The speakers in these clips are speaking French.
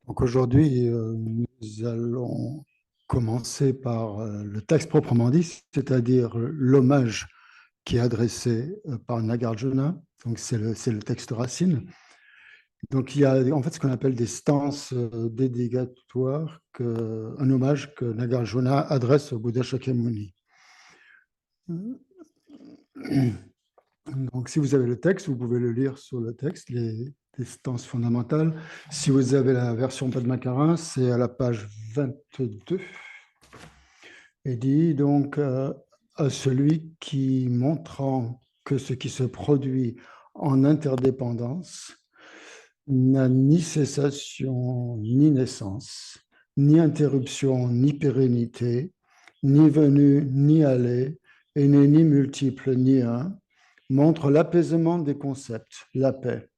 Donc aujourd'hui, nous allons commencer par le texte proprement dit, c'est-à-dire l'hommage qui est adressé par Nagarjuna. Donc c'est le texte racine. Donc il y a en fait ce qu'on appelle des stances dédicatoires, un hommage que Nagarjuna adresse au Bouddha Shakyamuni. Donc si vous avez le texte, vous pouvez le lire sur le texte, les stances fondamentales. Si vous avez la version Padmakara, c'est à la page 22. Et dit donc à celui qui, montrant que ce qui se produit en interdépendance n'a ni cessation ni naissance, ni interruption ni pérennité, ni venue ni aller, et n'est ni multiple ni un, montre l'apaisement des concepts, la paix.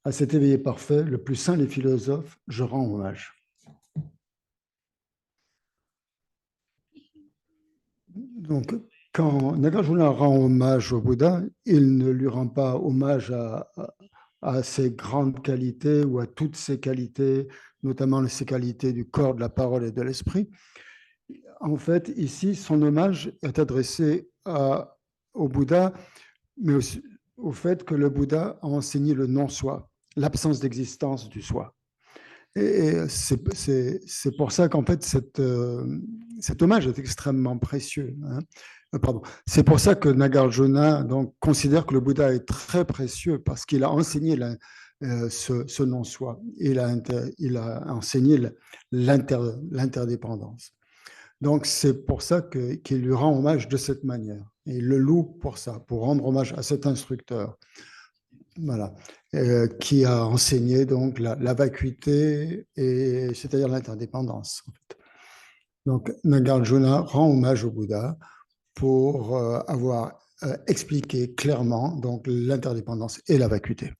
À cet éveillé parfait, le plus saint des philosophes, je rends hommage. Donc, quand Nagarjuna rend hommage au Bouddha, il ne lui rend pas hommage à ses grandes qualités ou à toutes ses qualités, notamment ses qualités du corps, de la parole et de l'esprit. En fait, ici, son hommage est adressé au Bouddha, mais aussi au fait que le Bouddha a enseigné le non-soi, l'absence d'existence du soi. Et c'est pour ça qu'en fait, cet hommage est extrêmement précieux. Hein. Pardon. C'est pour ça que Nagarjuna donc, considère que le Bouddha est très précieux parce qu'il a enseigné ce non-soi. Il a enseigné l'interdépendance. Donc, c'est pour ça qu'il lui rend hommage de cette manière. Et il le loue pour ça, pour rendre hommage à cet instructeur. Voilà. Qui a enseigné donc la vacuité, c'est-à-dire l'interdépendance. En fait. Donc, Nagarjuna rend hommage au Bouddha pour avoir expliqué clairement donc l'interdépendance et la vacuité.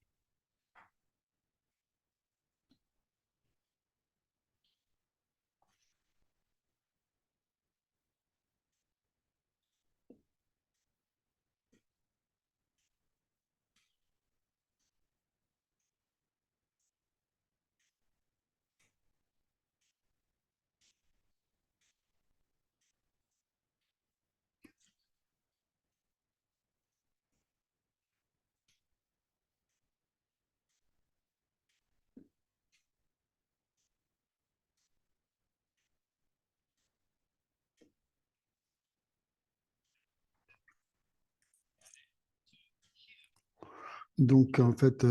Donc, en fait,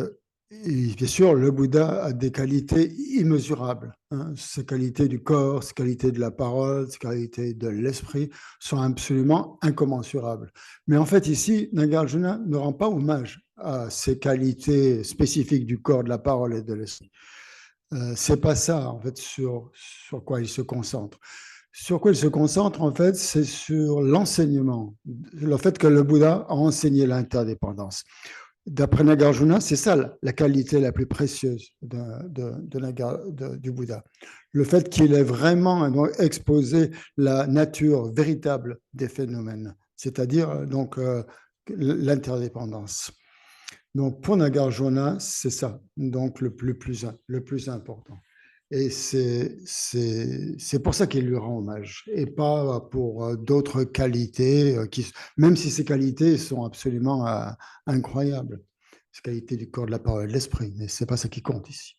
bien sûr, le Bouddha a des qualités immesurables. Hein. Ses qualités du corps, ses qualités de la parole, ses qualités de l'esprit sont absolument incommensurables. Mais en fait, ici, Nagarjuna ne rend pas hommage à ses qualités spécifiques du corps, de la parole et de l'esprit. C'est pas ça, en fait, sur quoi il se concentre. Sur quoi il se concentre, en fait, c'est sur l'enseignement, le fait que le Bouddha a enseigné l'interdépendance. D'après Nagarjuna, c'est ça la qualité la plus précieuse du Bouddha. Le fait qu'il ait vraiment exposé la nature véritable des phénomènes, c'est-à-dire donc l'interdépendance. Donc pour Nagarjuna, c'est ça, donc le plus important. Et c'est pour ça qu'il lui rend hommage, et pas pour d'autres qualités, même si ces qualités sont absolument incroyables. Ces qualités du corps, de la parole et de l'esprit, mais c'est pas ça qui compte ici.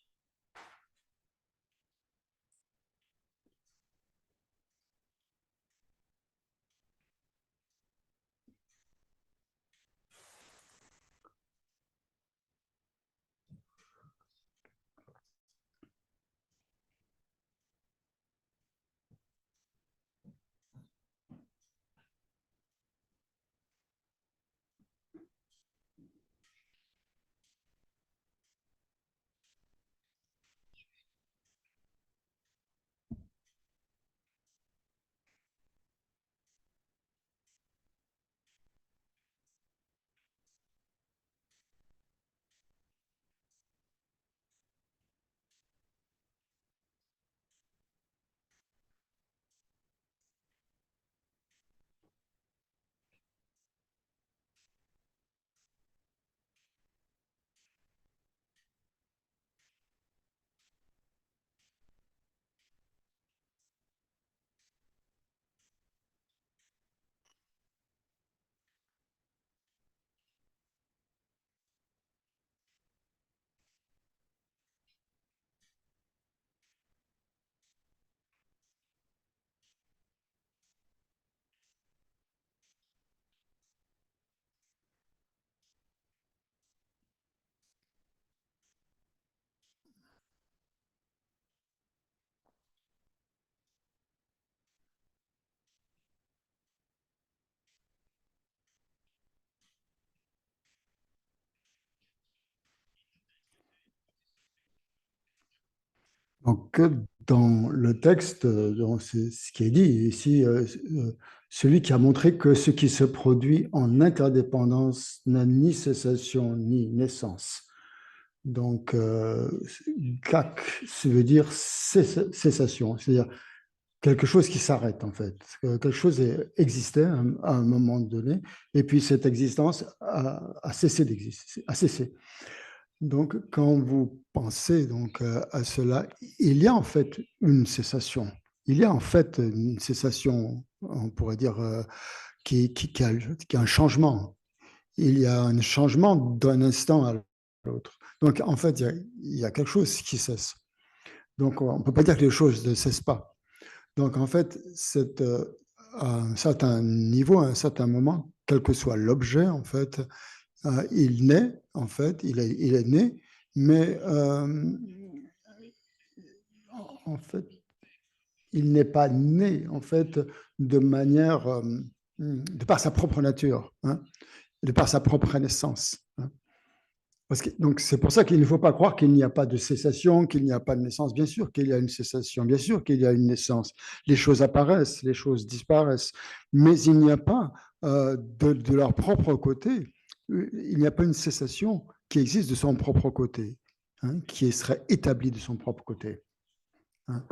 Donc, dans le texte, c'est ce qui est dit ici, celui qui a montré que ce qui se produit en interdépendance n'a ni cessation ni naissance. Donc, kak, ça veut dire cessation, c'est-à-dire quelque chose qui s'arrête en fait. Quelque chose existait à un moment donné, et puis cette existence a cessé d'exister, a cessé. Donc, quand vous pensez donc à cela, il y a en fait une cessation. Il y a en fait une cessation, on pourrait dire, qui a un changement. Il y a un changement d'un instant à l'autre. Donc, en fait, il y a quelque chose qui cesse. Donc, on ne peut pas dire que les choses ne cessent pas. Donc, en fait, à un certain niveau, à un certain moment, quel que soit l'objet, en fait, il naît, en fait, il est né, mais en fait, il n'est pas né, en fait, de manière, de par sa propre nature, hein, de par sa propre naissance. Hein. Parce que, donc, c'est pour ça qu'il ne faut pas croire qu'il n'y a pas de cessation, qu'il n'y a pas de naissance. Bien sûr qu'il y a une cessation, bien sûr qu'il y a une naissance. Les choses apparaissent, les choses disparaissent, mais il n'y a pas, de leur propre côté, il n'y a pas une cessation qui existe de son propre côté, hein, qui serait établie de son propre côté. Hein.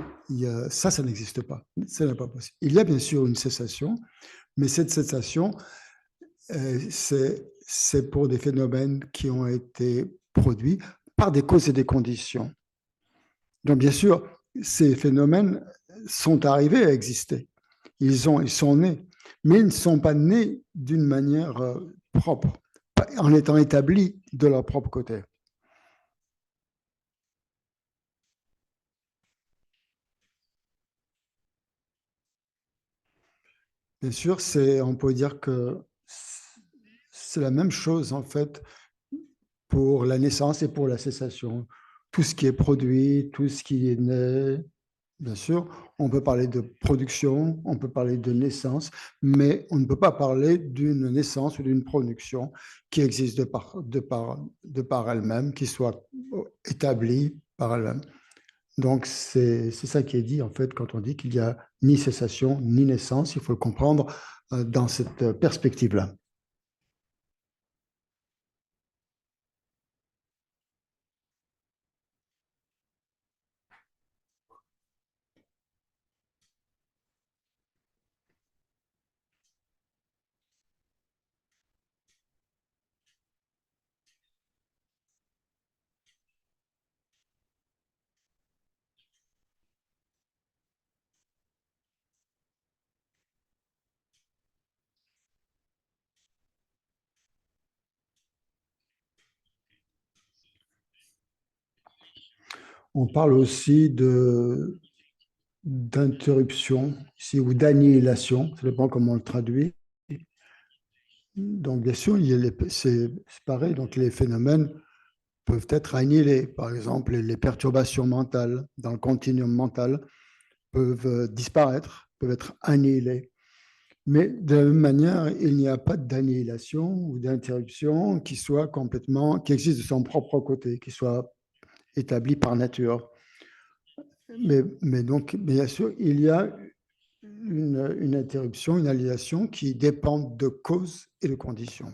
Ça n'existe pas. Ça n'est pas possible. Il y a bien sûr une cessation, mais cette cessation, c'est pour des phénomènes qui ont été produits par des causes et des conditions. Donc, bien sûr, ces phénomènes sont arrivés à exister. Ils sont nés, mais ils ne sont pas nés d'une manière propre, en étant établis de leur propre côté. Bien sûr, on peut dire que c'est la même chose, en fait, pour la naissance et pour la cessation. Tout ce qui est produit, tout ce qui est né, bien sûr, on peut parler de production, on peut parler de naissance, mais on ne peut pas parler d'une naissance ou d'une production qui existe de par elle-même, qui soit établie par elle-même. Donc, c'est ça qui est dit, en fait, quand on dit qu'il n'y a ni cessation, ni naissance. Il faut le comprendre dans cette perspective-là. On parle aussi d'interruption ici, ou d'annihilation, ça dépend comment on le traduit. Donc, bien sûr, c'est pareil, donc les phénomènes peuvent être annihilés. Par exemple, les perturbations mentales dans le continuum mental peuvent disparaître, peuvent être annihilées. Mais de la même manière, il n'y a pas d'annihilation ou d'interruption qui existe de son propre côté, qui soit établi par nature. Mais donc, bien sûr, il y a une interruption, une annihilation qui dépend de causes et de conditions.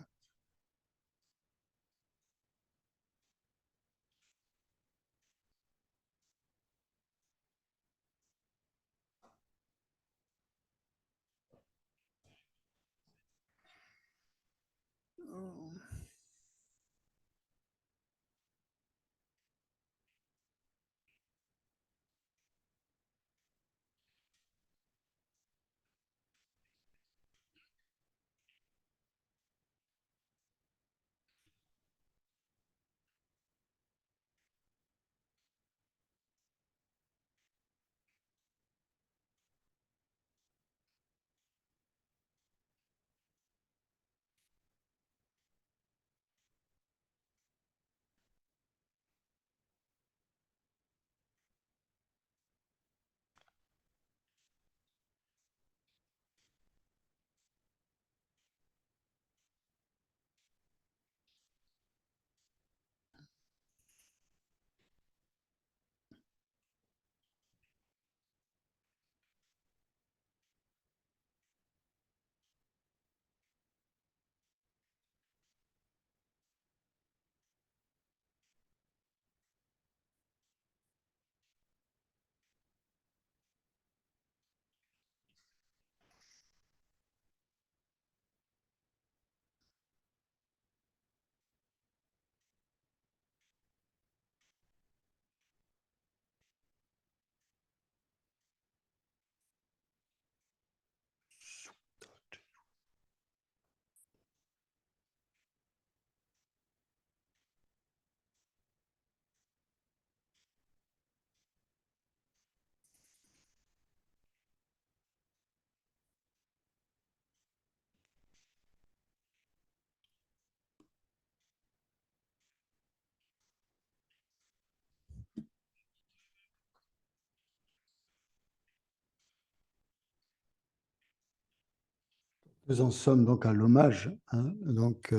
Nous en sommes donc à l'hommage, hein. Donc,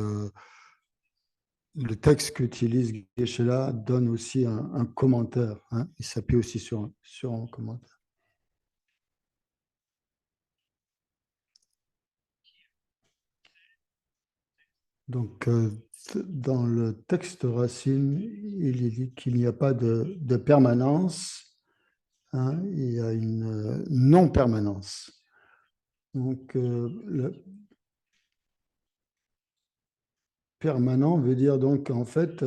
le texte qu'utilise Geshe-la donne aussi un commentaire, hein. Il s'appuie aussi sur un commentaire. Donc, dans le texte racine, il est dit qu'il n'y a pas de permanence, hein, il y a une non-permanence. Donc, le permanent veut dire donc en fait,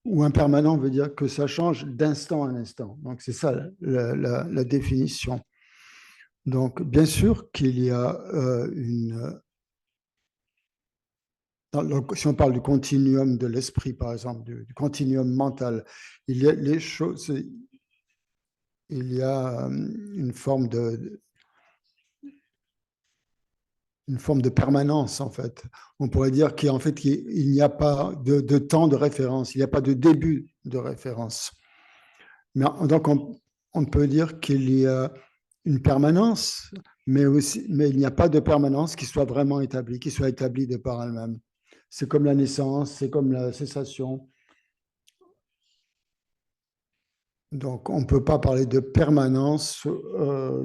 ou impermanent veut dire que ça change d'instant en instant. Donc, c'est ça la définition. Donc, bien sûr qu'il y a si on parle du continuum de l'esprit, par exemple, du continuum mental, il y a les choses, il y a une forme de permanence, en fait. On pourrait dire qu'en fait, il n'y a pas de temps de référence, il n'y a pas de début de référence. Mais, donc, on peut dire qu'il y a une permanence, mais il n'y a pas de permanence qui soit vraiment établie, qui soit établie de par elle-même. C'est comme la naissance, c'est comme la cessation. Donc, on ne peut pas parler de permanence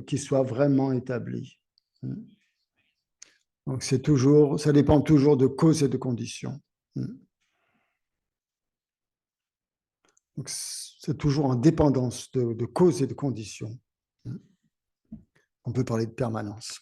qui soit vraiment établie. Donc, ça dépend toujours de causes et de conditions. Donc, c'est toujours en dépendance de causes et de conditions. On peut parler de permanence.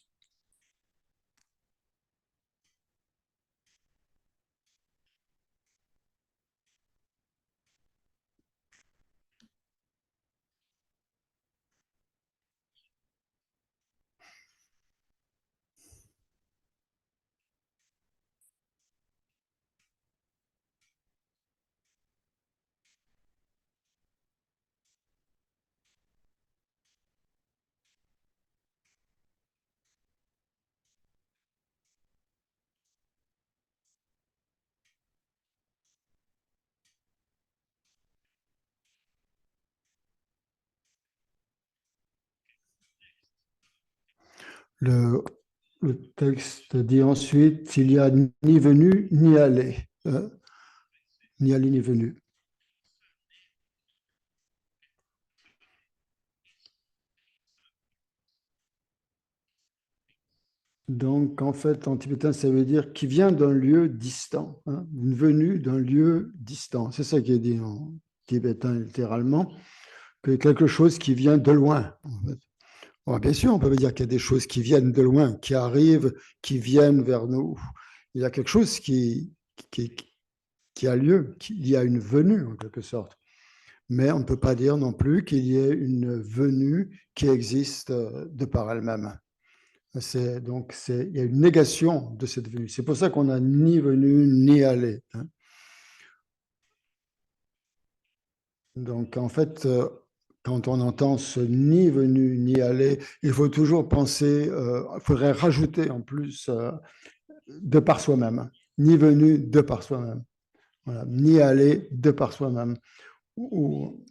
Le, le texte dit ensuite, il n'y a ni venu ni aller, ni aller ni venu. Donc, en fait, en tibétain, ça veut dire qui vient d'un lieu distant, hein, une venue d'un lieu distant. C'est ça qui est dit en tibétain littéralement, que quelque chose qui vient de loin. En fait. Bon, bien sûr, on peut dire qu'il y a des choses qui viennent de loin, qui arrivent, qui viennent vers nous. Il y a quelque chose qui, qui a lieu, il y a une venue en quelque sorte. Mais on ne peut pas dire non plus qu'il y ait une venue qui existe de par elle-même. Il y a une négation de cette venue. C'est pour ça qu'on n'a ni venu ni allé, hein. Donc en fait, quand on entend ce ni venu ni aller, il faut toujours penser, il faudrait rajouter en plus de par soi-même. Ni venu de par soi-même. Voilà. Ni aller de par soi-même. Ou,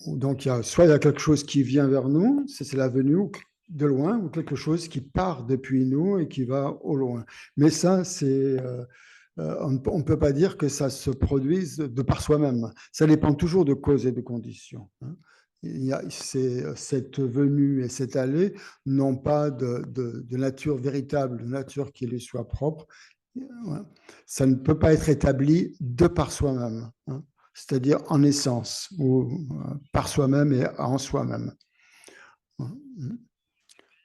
donc, soit il y a quelque chose qui vient vers nous, c'est la venue de loin, ou quelque chose qui part depuis nous et qui va au loin. Mais ça, on ne peut pas dire que ça se produise de par soi-même. Ça dépend toujours de causes et de conditions, hein. Cette venue et cette allée n'ont pas de nature véritable, de nature qui lui soit propre. Ouais. Ça ne peut pas être établi de par soi-même, hein, c'est-à-dire en essence, ou par soi-même et en soi-même.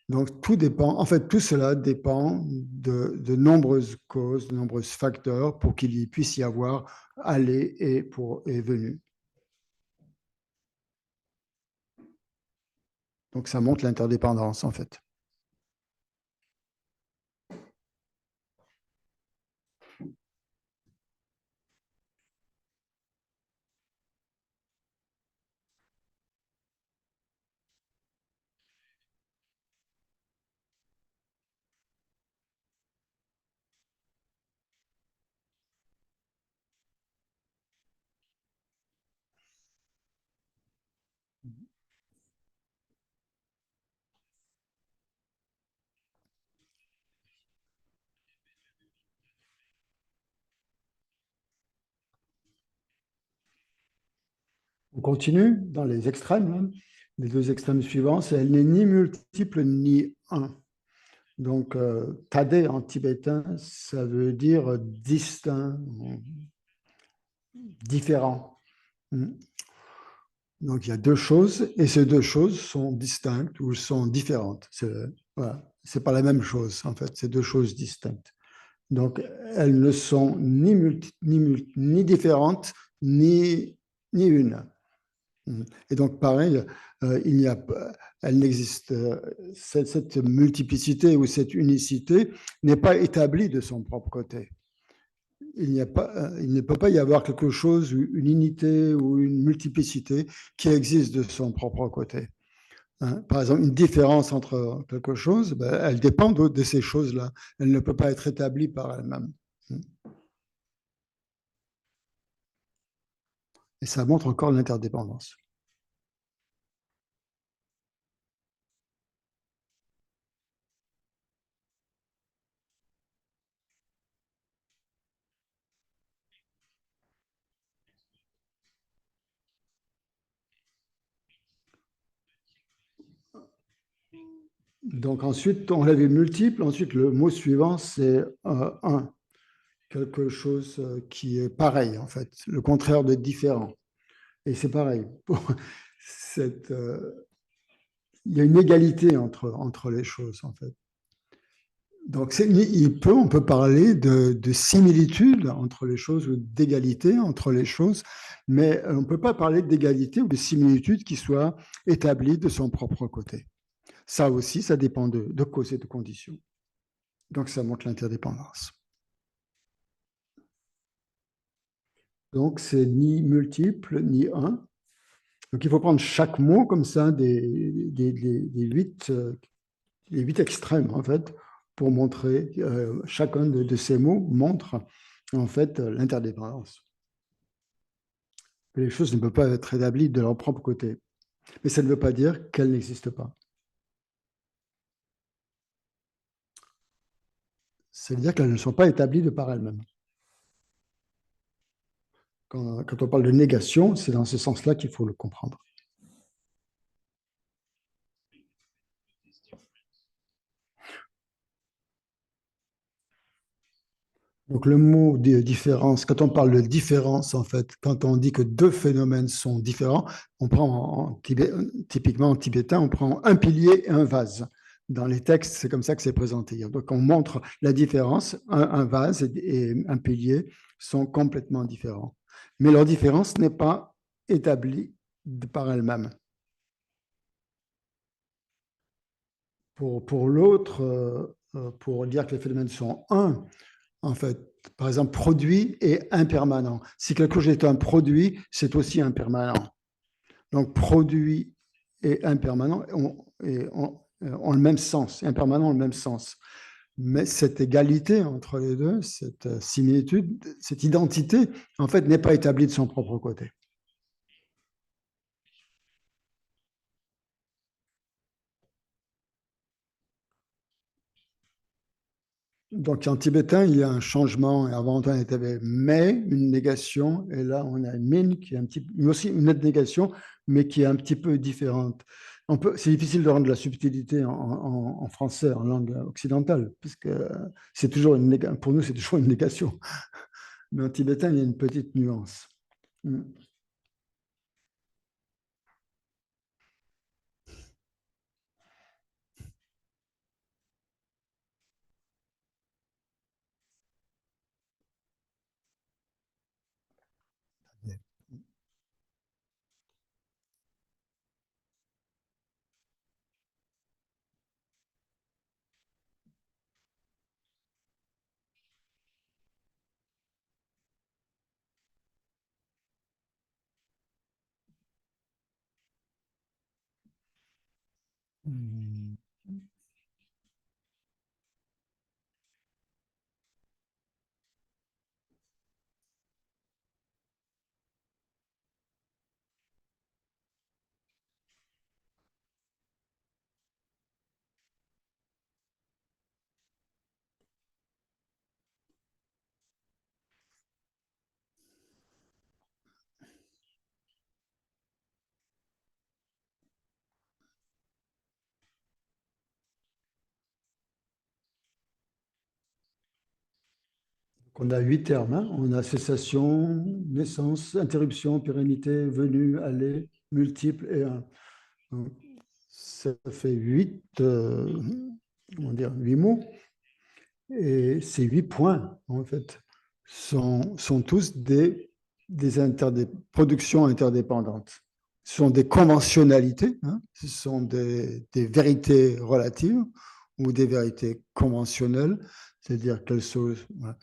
Donc tout dépend, en fait tout cela dépend de nombreuses causes, de nombreux facteurs pour qu'il y puisse y avoir aller et venu. Donc ça montre l'interdépendance en fait. On continue dans les extrêmes, hein. Les deux extrêmes suivants, c'est elle n'est ni multiple ni un. Donc, tadé en tibétain, ça veut dire distinct, différent. Donc, il y a deux choses et ces deux choses sont distinctes ou sont différentes. Voilà. C'est pas la même chose, en fait, c'est deux choses distinctes. Donc, elles ne sont ni différentes, ni une. Et donc, pareil, il n'y a, elle n'existe, cette multiplicité ou cette unicité n'est pas établie de son propre côté. Il ne peut pas y avoir quelque chose, une unité ou une multiplicité qui existe de son propre côté. Hein. Par exemple, une différence entre quelque chose, ben, elle dépend de ces choses-là. Elle ne peut pas être établie par elle-même. Et ça montre encore l'interdépendance. Donc ensuite, on l'a vu multiple. Ensuite, le mot suivant, c'est un. Quelque chose qui est pareil, en fait, le contraire de différent. Et c'est pareil. Cette, il y a une égalité entre les choses, en fait. Donc, on peut parler de similitude entre les choses ou d'égalité entre les choses, mais on ne peut pas parler d'égalité ou de similitude qui soit établie de son propre côté. Ça aussi, ça dépend de causes et de conditions. Donc, ça montre l'interdépendance. Donc, c'est ni multiple, ni un. Donc, il faut prendre chaque mot comme ça, les huit extrêmes, en fait, pour montrer, chacun de ces mots montre, en fait, l'interdépendance. Les choses ne peuvent pas être établies de leur propre côté. Mais ça ne veut pas dire qu'elles n'existent pas. C'est-à-dire qu'elles ne sont pas établies de par elles-mêmes. Quand on parle de négation, c'est dans ce sens-là qu'il faut le comprendre. Donc le mot de différence, quand on parle de différence, en fait, quand on dit que deux phénomènes sont différents, on prend typiquement en tibétain, on prend un pilier et un vase. Dans les textes, c'est comme ça que c'est présenté. Donc on montre la différence, un vase et un pilier sont complètement différents. Mais leur différence n'est pas établie par elle-même. Pour l'autre, pour dire que les phénomènes sont un, en fait. Par exemple, produit et impermanent. Si quelque chose est un produit, c'est aussi impermanent. Donc, produit et impermanent ont le même sens, impermanent ont le même sens. Mais cette égalité entre les deux, cette similitude, cette identité, en fait, n'est pas établie de son propre côté. Donc, en tibétain, il y a un changement. Avant, on avait mais, une négation, et là, on a min qui est aussi une autre négation, mais qui est un petit peu différente. C'est difficile de rendre la subtilité en français, en langue occidentale, parce que c'est toujours pour nous, c'est toujours une négation. Mais en tibétain, il y a une petite nuance. Mm. Mm. On a 8 termes, hein. On a cessation, naissance, interruption, pérennité, venue, aller, multiple et un. Donc, ça fait 8 mots. Et ces 8 points, en fait, sont tous des productions interdépendantes. Ce sont des conventionnalités, hein, ce sont des vérités relatives ou des vérités conventionnelles, c'est-à-dire qu'elles sont, voilà,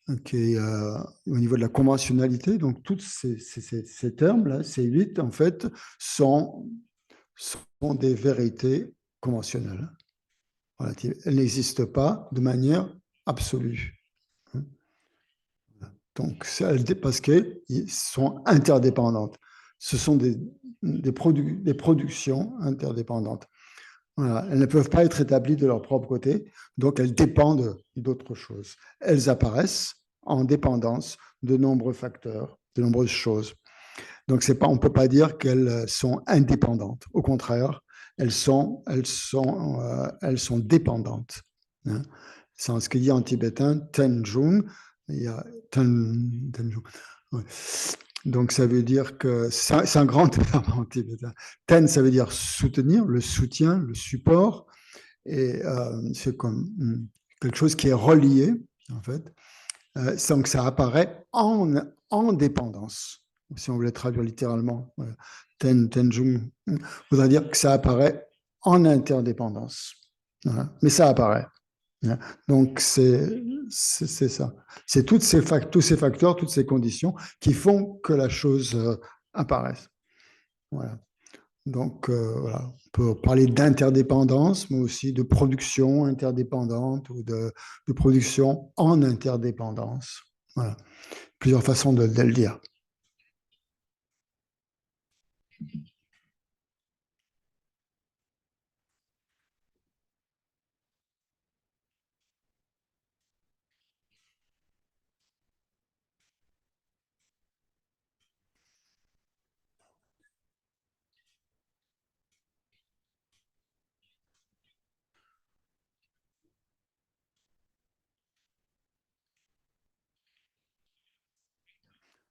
au niveau de la conventionnalité. Donc, tous ces termes-là, ces 8, en fait, sont des vérités conventionnelles relatives. Elles n'existent pas de manière absolue. Donc, parce qu'elles sont interdépendantes. Ce sont des productions interdépendantes. Voilà. Elles ne peuvent pas être établies de leur propre côté, donc elles dépendent d'autre chose. Elles apparaissent en dépendance de nombreux facteurs, de nombreuses choses. Donc, on ne peut pas dire qu'elles sont indépendantes. Au contraire, elles sont dépendantes. Hein. C'est ce qu'il dit en tibétain, Tenjung. Il y a Tenjung. Ouais. Donc, ça veut dire que c'est un grand terme en tibétain. Ten, ça veut dire soutenir, le soutien, le support. Et c'est comme quelque chose qui est relié, en fait. Donc, ça apparaît en dépendance. Si on voulait traduire littéralement, voilà. Tenjung voudrait dire que ça apparaît en interdépendance. Voilà. Mais ça apparaît. Donc, c'est ça. C'est tous ces facteurs, toutes ces conditions qui font que la chose apparaisse. Voilà. Donc, voilà. On peut parler d'interdépendance, mais aussi de production interdépendante ou de production en interdépendance. Voilà. Plusieurs façons de le dire.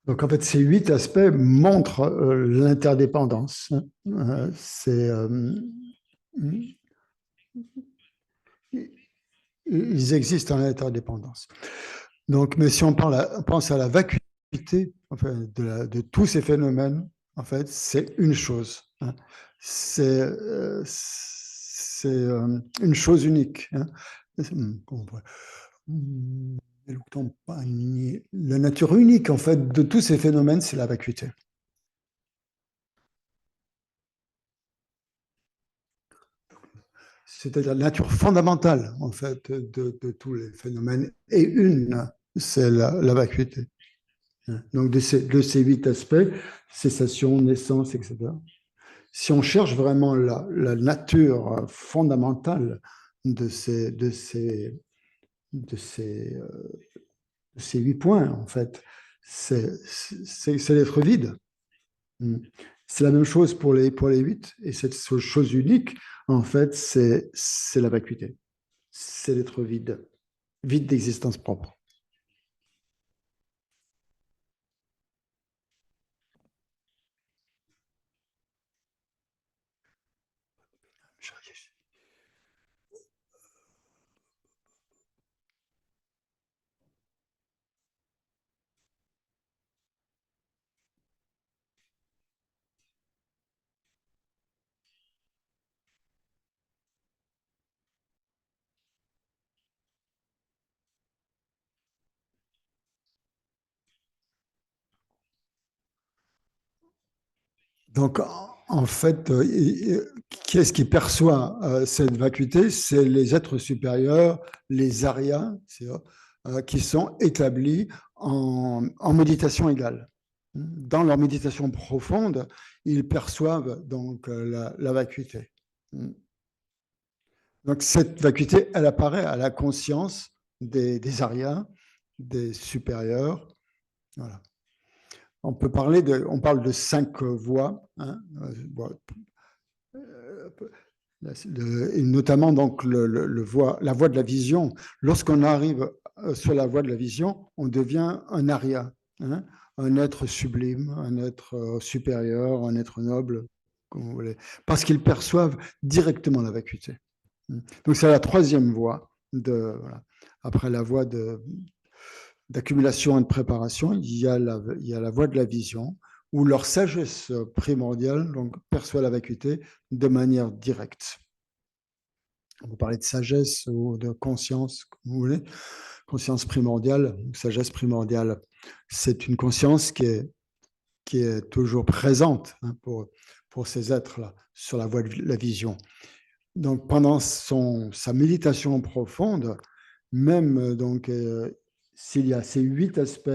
Donc, en fait, ces 8 aspects montrent l'interdépendance. Ils existent en interdépendance. Donc, mais si on pense à la vacuité enfin, de tous ces phénomènes, en fait, c'est une chose. Hein. C'est une chose unique. Hein. La nature unique, en fait, de tous ces phénomènes, c'est la vacuité. C'est-à-dire la nature fondamentale, en fait, de tous les phénomènes. Et une, c'est la vacuité. Donc, de ces 8 aspects, cessation, naissance, etc. Si on cherche vraiment la nature fondamentale de ces 8 points, en fait, c'est l'être vide. C'est la même chose pour les 8. Et cette chose unique, en fait, c'est la vacuité. C'est l'être vide. Vide d'existence propre. Donc, en fait, qui est-ce qui perçoit cette vacuité? C'est les êtres supérieurs, les Aryas, qui sont établis en méditation égale. Dans leur méditation profonde, ils perçoivent donc la vacuité. Donc, cette vacuité, elle apparaît à la conscience des Aryas, des supérieurs. Voilà. On parle de 5 voies, hein, et notamment donc la voie de la vision. Lorsqu'on arrive sur la voie de la vision, on devient un Arya, hein, un être sublime, un être supérieur, un être noble, comme vous voulez, parce qu'ils perçoivent directement la vacuité. Donc c'est la troisième voie voilà. Après la voie d'accumulation et de préparation, il y a la voie de la vision, où leur sagesse primordiale donc, perçoit la vacuité de manière directe. Vous parlez de sagesse ou de conscience, comme vous voulez. Conscience primordiale, sagesse primordiale, c'est une conscience qui est toujours présente, hein, pour ces êtres-là sur la voie de la vision. Donc pendant sa méditation profonde, même donc s'il y a ces 8 aspects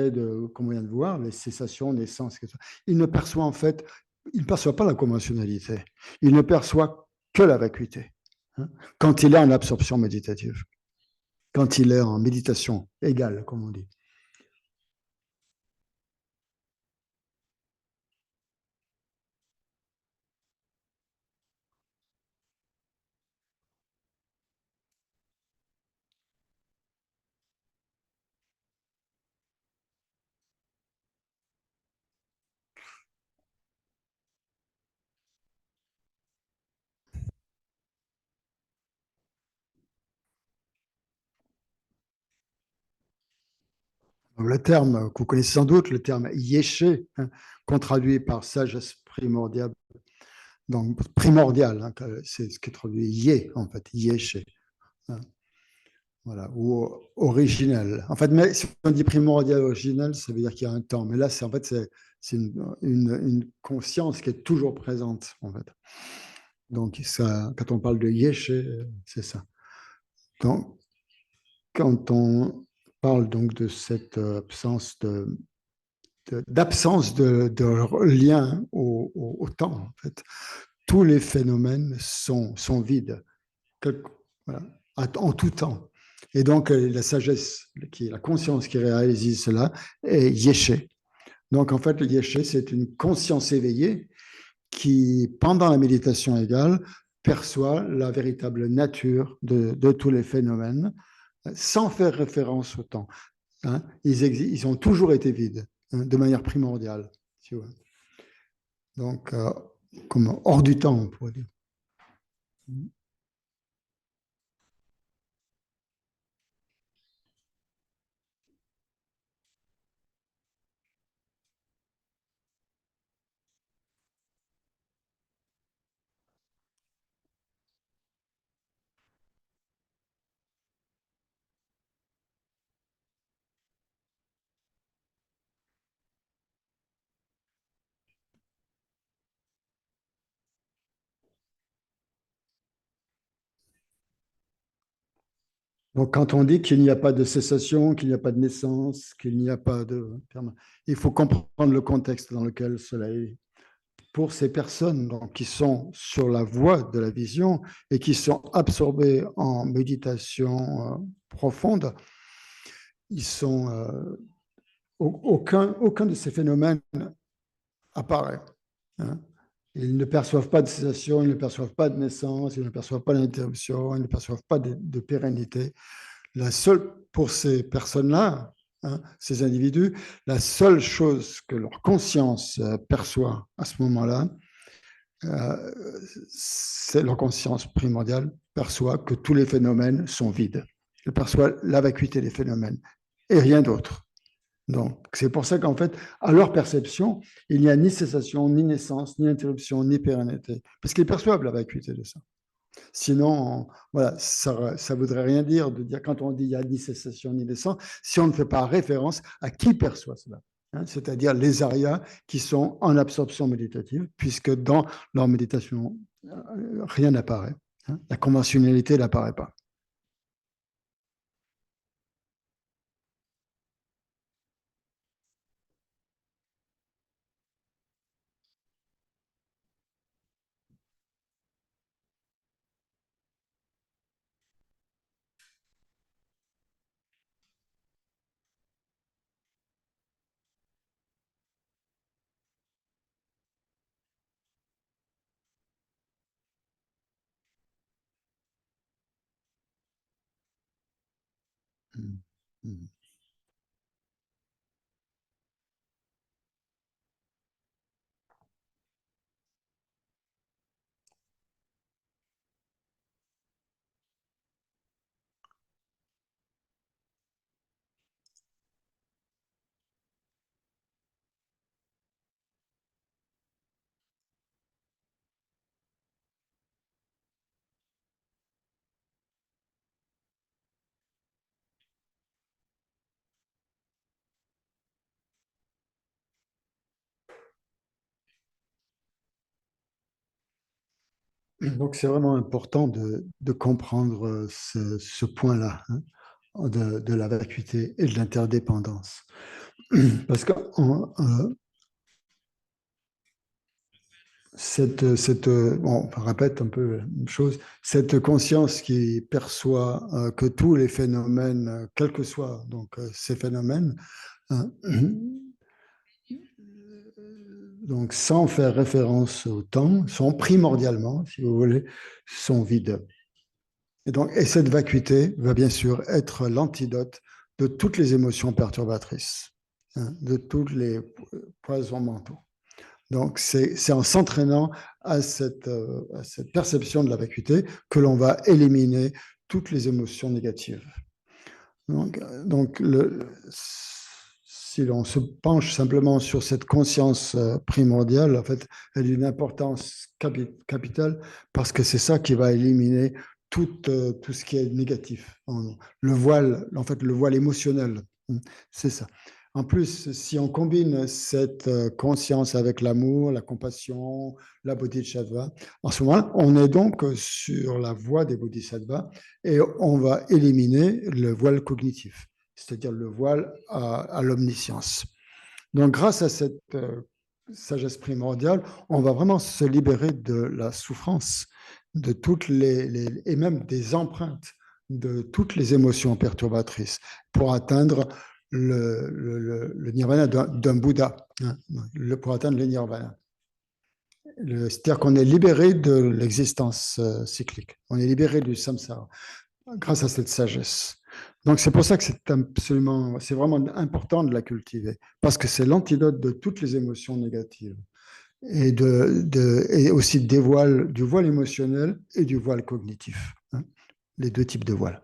qu'on vient de voir, les cessations, les sens, etc., il ne perçoit en fait, il ne perçoit pas la conventionnalité, il ne perçoit que la vacuité, hein, quand il est en absorption méditative, quand il est en méditation égale, comme on dit. Le terme que vous connaissez sans doute, le terme yéché, hein, qu'on traduit par sagesse primordiale, donc primordial, hein, c'est ce qui est traduit yé, en fait, yéché, hein, voilà, ou originel. En fait, mais si on dit primordial, originel, ça veut dire qu'il y a un temps. Mais là, en fait, c'est une conscience qui est toujours présente, en fait. Donc, ça, quand on parle de yéché, c'est ça. Donc, quand on parle donc de cette absence d'absence de lien au temps, en fait, tous les phénomènes sont vides, voilà, en tout temps. Et donc, la sagesse, qui est la conscience qui réalise cela, est yéché. Donc, en fait, le yéché, c'est une conscience éveillée qui, pendant la méditation égale, perçoit la véritable nature de tous les phénomènes sans faire référence au temps. Hein. Ils ont toujours été vides, hein, de manière primordiale. Tu vois. Donc, comme hors du temps, on pourrait dire. Donc, quand on dit qu'il n'y a pas de cessation, qu'il n'y a pas de naissance, qu'il n'y a pas de... Il faut comprendre le contexte dans lequel cela est. Pour ces personnes donc, qui sont sur la voie de la vision et qui sont absorbées en méditation profonde, ils sont, aucun de ces phénomènes apparaît, hein. Ils ne perçoivent pas de cessation, ils ne perçoivent pas de naissance, ils ne perçoivent pas d'interruption, ils ne perçoivent pas de pérennité. La seule, pour ces personnes-là, hein, ces individus, la seule chose que leur conscience perçoit à ce moment-là, euh, c'est leur conscience primordiale perçoit que tous les phénomènes sont vides. Elle perçoit la vacuité des phénomènes et rien d'autre. Donc, c'est pour ça qu'en fait, à leur perception, il n'y a ni cessation, ni naissance, ni interruption, ni pérennité, parce qu'ils perçoivent la vacuité de ça. Sinon, voilà, ça ne voudrait rien dire de dire quand on dit il y a ni cessation, ni naissance, si on ne fait pas référence à qui perçoit cela. Hein, c'est-à-dire les arias qui sont en absorption méditative, puisque dans leur méditation, rien n'apparaît. Hein, la conventionnalité n'apparaît pas. Mhm. Donc, c'est vraiment important de comprendre ce point-là, hein, de la vacuité et de l'interdépendance. Parce que bon, on répète un peu la même chose, cette conscience qui perçoit que tous les phénomènes, quels que soient donc, ces phénomènes, hein, donc sans faire référence au temps, sont primordialement, si vous voulez, sont vides. Et cette vacuité va bien sûr être l'antidote de toutes les émotions perturbatrices, hein, de tous les poisons mentaux. Donc, c'est en s'entraînant à cette perception de la vacuité que l'on va éliminer toutes les émotions négatives. Donc si l'on se penche simplement sur cette conscience primordiale, en fait, elle a une importance capitale parce que c'est ça qui va éliminer tout ce qui est négatif. Le voile, en fait, le voile émotionnel, c'est ça. En plus, si on combine cette conscience avec l'amour, la compassion, la bodhisattva, en ce moment, on est donc sur la voie des bodhisattvas et on va éliminer le voile cognitif, c'est-à-dire le voile à l'omniscience. Donc, grâce à cette sagesse primordiale, on va vraiment se libérer de la souffrance, de et même des empreintes de toutes les émotions perturbatrices pour atteindre le nirvana d'un Bouddha, hein, pour atteindre le nirvana. C'est-à-dire qu'on est libéré de l'existence cyclique, on est libéré du samsara grâce à cette sagesse. Donc c'est pour ça que c'est vraiment important de la cultiver, parce que c'est l'antidote de toutes les émotions négatives et aussi du voile émotionnel et du voile cognitif, hein, les deux types de voile.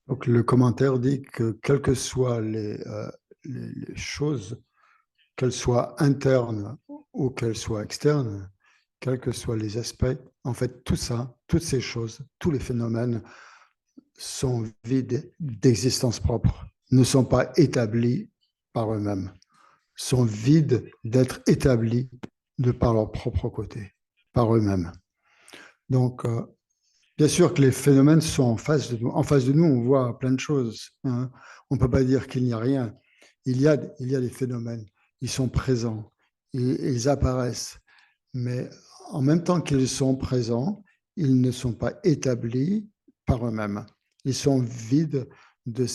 Donc, le commentaire dit que quelles que soient les choses, qu'elles soient internes ou qu'elles soient externes, quels que soient les aspects, en fait, tout ça, toutes ces choses, tous les phénomènes sont vides d'existence propre, ne sont pas établis par eux-mêmes, sont vides d'être établis de par leur propre côté, par eux-mêmes. Donc, bien sûr que les phénomènes sont en face de nous. En face de nous, on voit plein de choses, hein. On ne peut pas dire qu'il n'y a rien. Il y a des phénomènes. Ils sont présents. Ils apparaissent. Mais en même temps qu'ils sont présents, ils ne sont pas établis par eux-mêmes. Ils sont vides de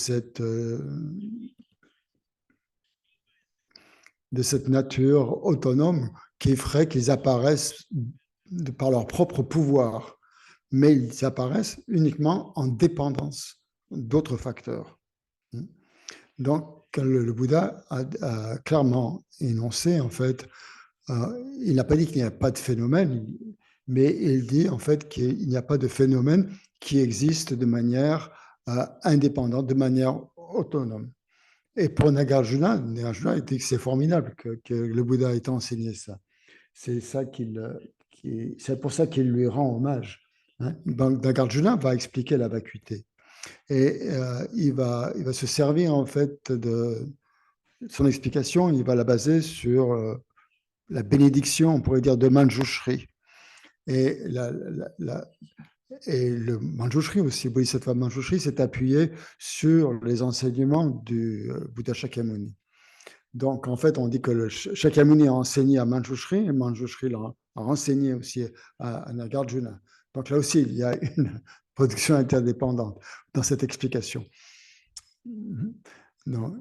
de cette nature autonome qui ferait qu'ils apparaissent par leur propre pouvoir, mais ils apparaissent uniquement en dépendance d'autres facteurs. Donc, le Bouddha a clairement énoncé, en fait, il n'a pas dit qu'il n'y a pas de phénomène, mais il dit en fait qu'il n'y a pas de phénomène qui existe de manière indépendante, de manière autonome. Et pour Nagarjuna, Nagarjuna dit que c'est formidable que le Bouddha ait enseigné ça. C'est ça c'est pour ça qu'il lui rend hommage. Hein. Donc, Nagarjuna va expliquer la vacuité. Et il va se servir en fait de son explication, il va la baser sur la bénédiction, on pourrait dire, de Manjushri. Et, et le Manjushri aussi, Bodhisattva Manjushri, s'est appuyé sur les enseignements du Bouddha Shakyamuni. Donc, en fait, on dit que Shakyamuni a enseigné à Manjushri et Manjushri l'a enseigné aussi à Nagarjuna. Donc, là aussi, il y a une production interdépendante dans cette explication. Donc,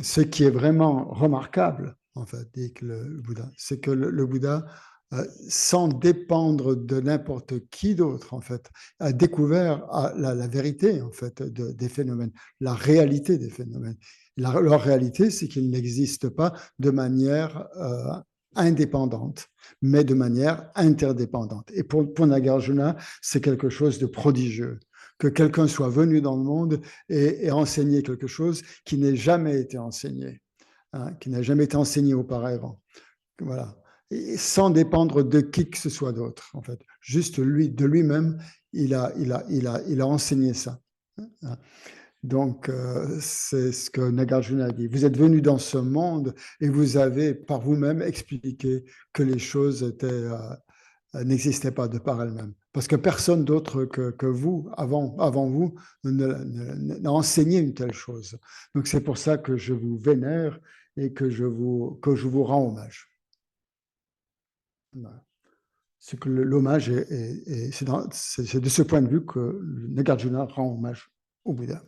ce qui est vraiment remarquable, en fait, dit que le Bouddha, c'est que le Bouddha, sans dépendre de n'importe qui d'autre, en fait, a découvert la vérité, en fait, des phénomènes, la réalité des phénomènes. Leur réalité, c'est qu'ils n'existent pas de manière indépendante, mais de manière interdépendante. Et pour Nagarjuna, c'est quelque chose de prodigieux. Que quelqu'un soit venu dans le monde et enseigner quelque chose qui n'ait jamais été enseigné, hein, qui n'a jamais été enseigné auparavant. Voilà. Et sans dépendre de qui que ce soit d'autre, en fait. Juste lui, de lui-même, il a enseigné ça. Donc, c'est ce que Nagarjuna a dit. Vous êtes venu dans ce monde et vous avez par vous-même expliqué que les choses n'existaient pas de par elles-mêmes. Parce que personne d'autre que vous, avant vous, n'a enseigné une telle chose. Donc, c'est pour ça que je vous vénère et que je vous rends hommage. Voilà. C'est que l'hommage c'est de ce point de vue que Nagarjuna rend hommage au Bouddha.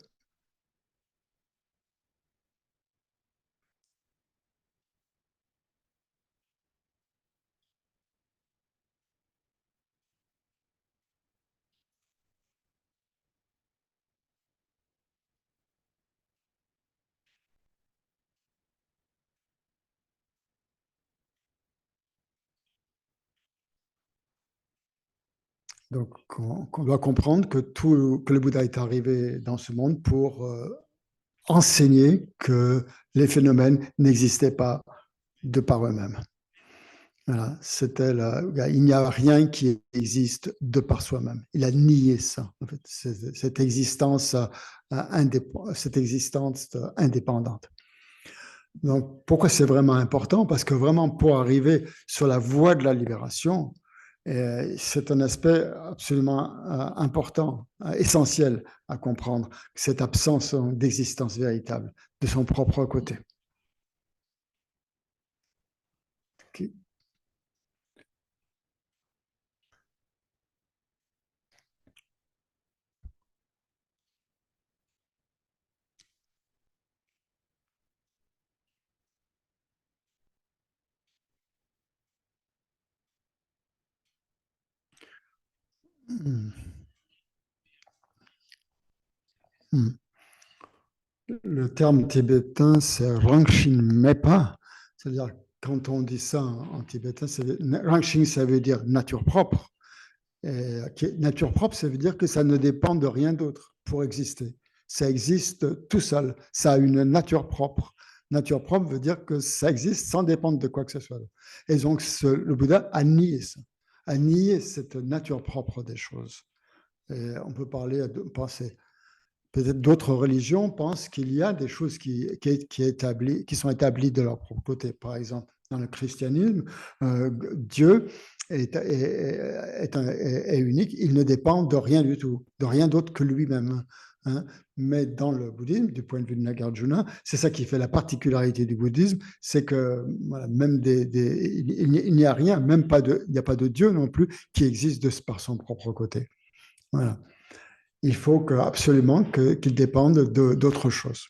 Donc, on doit comprendre que le Bouddha est arrivé dans ce monde pour enseigner que les phénomènes n'existaient pas de par eux-mêmes. Voilà, il n'y a rien qui existe de par soi-même. Il a nié ça, en fait, cette existence indépendante. Donc, pourquoi c'est vraiment important? Parce que vraiment, pour arriver sur la voie de la libération, c'est un aspect absolument important, essentiel à comprendre, cette absence d'existence véritable de son propre côté. Okay. Hmm. Hmm. Le terme tibétain, c'est Rangshin Mepa, c'est-à-dire quand on dit ça en tibétain, Rangshin, ça veut dire nature propre. Et nature propre, ça veut dire que ça ne dépend de rien d'autre pour exister. Ça existe tout seul. Ça a une nature propre. Nature propre veut dire que ça existe sans dépendre de quoi que ce soit. Et donc, le Bouddha a nié ça, a nié cette nature propre des choses. Et on peut penser, peut-être d'autres religions pensent qu'il y a des choses qui sont établies de leur propre côté. Par exemple, dans le christianisme, Dieu est unique, il ne dépend de rien du tout, de rien d'autre que lui-même. Hein. Mais dans le bouddhisme, du point de vue de Nagarjuna, c'est ça qui fait la particularité du bouddhisme, c'est que voilà, même il n'y a rien, même pas il n'y a pas de Dieu non plus qui existe par son propre côté. Voilà. Il faut absolument qu'ils dépendent d'autre chose.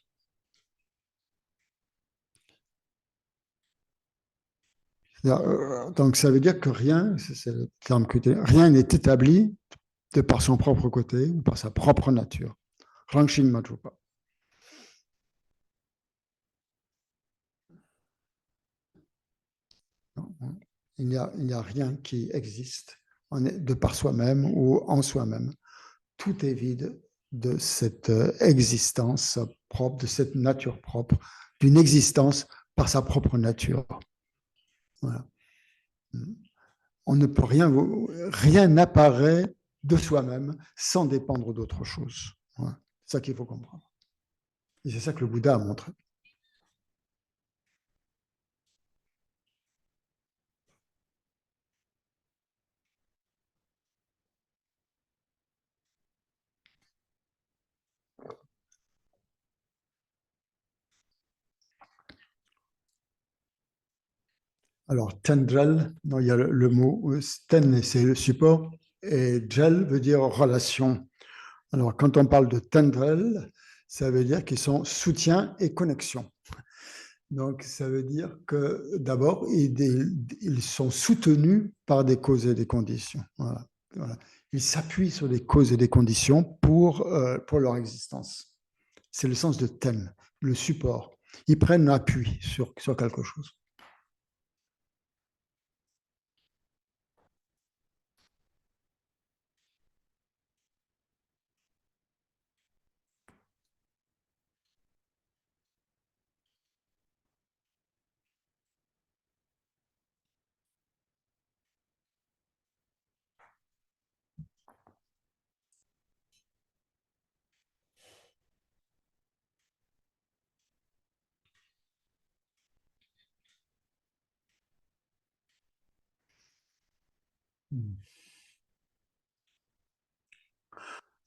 Donc, ça veut dire que rien, c'est le terme que rien n'est établi de par son propre côté ou par sa propre nature. Rangshin Majupa. Il n'y a rien qui existe de par soi-même ou en soi-même. Tout est vide de cette existence propre, de cette nature propre, d'une existence par sa propre nature. Voilà. On ne peut rien n'apparaît de soi-même sans dépendre d'autre chose. Voilà. C'est ça qu'il faut comprendre. Et c'est ça que le Bouddha a montré. Alors, tendrel, il y a le mot ten, c'est le support, et gel veut dire relation. Alors, quand on parle de tendrel, ça veut dire qu'ils sont soutien et connexion. Donc, ça veut dire que d'abord, ils sont soutenus par des causes et des conditions. Voilà. Voilà. Ils s'appuient sur des causes et des conditions pour leur existence. C'est le sens de ten, le support. Ils prennent appui sur quelque chose.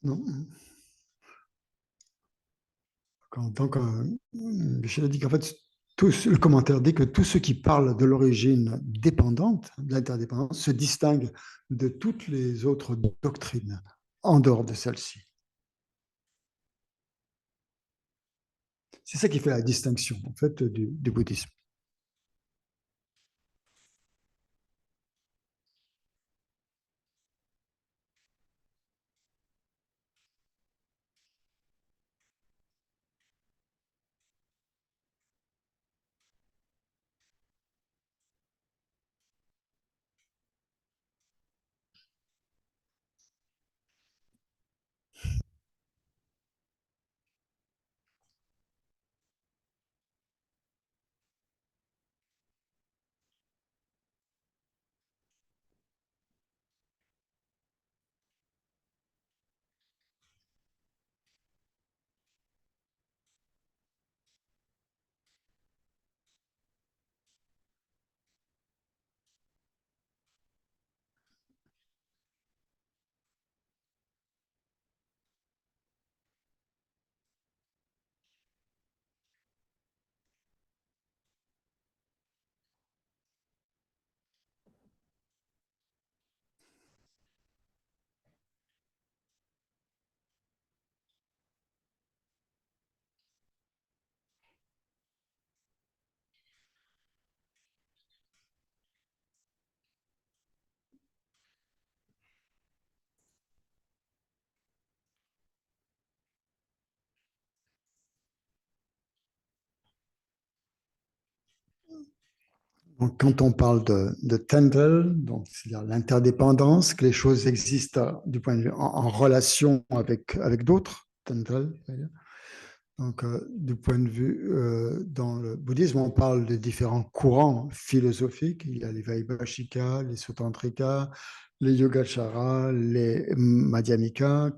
Non. Donc, Michel a dit qu'en fait, le commentaire dit que tous ceux qui parlent de l'origine dépendante, de l'interdépendance, se distinguent de toutes les autres doctrines en dehors de celle-ci. C'est ça qui fait la distinction, en fait, du bouddhisme. Donc, quand on parle de Tendrel, donc c'est-à-dire l'interdépendance, que les choses existent du point de vue en relation avec d'autres, Tantal. Donc, du point de vue, dans le bouddhisme, on parle de différents courants philosophiques. Il y a les Vaibhashika, les Sutantrika, les Yogacara, les Madhyamika,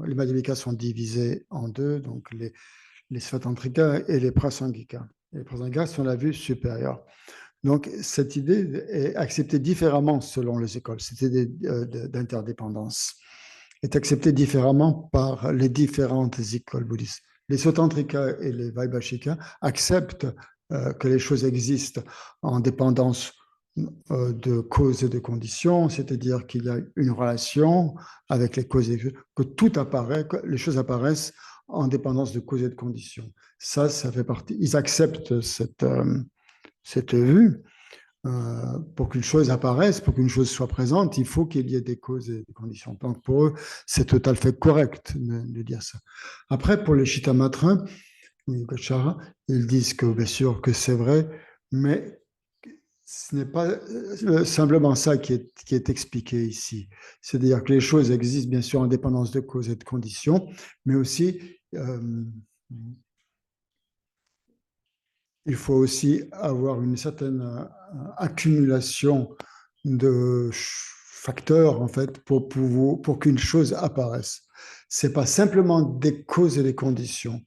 les Madhyamika sont divisés en deux, donc les Svatantrika et les Prasangika. Les Prasangika sont la vue supérieure. Donc, cette idée est acceptée différemment selon les écoles. Cette idée d'interdépendance est acceptée différemment par les différentes écoles bouddhistes. Les Sotantrika et les Vaibhashika acceptent que les choses existent en dépendance de causes et de conditions, c'est-à-dire qu'il y a une relation avec les causes et que tout apparaît, que les choses apparaissent en dépendance de causes et de conditions. Ça fait partie. Ils acceptent cette vue. Pour qu'une chose apparaisse, pour qu'une chose soit présente, il faut qu'il y ait des causes et des conditions. Donc pour eux, c'est tout à fait correct de dire ça. Après, pour les Chittamatrins, les Gachara, ils disent que bien sûr que c'est vrai, mais ce n'est pas simplement ça qui est expliqué ici. C'est-à-dire que les choses existent bien sûr en dépendance de causes et de conditions, mais aussi il faut aussi avoir une certaine accumulation de facteurs en fait pour qu'une chose apparaisse. C'est pas simplement des causes et des conditions.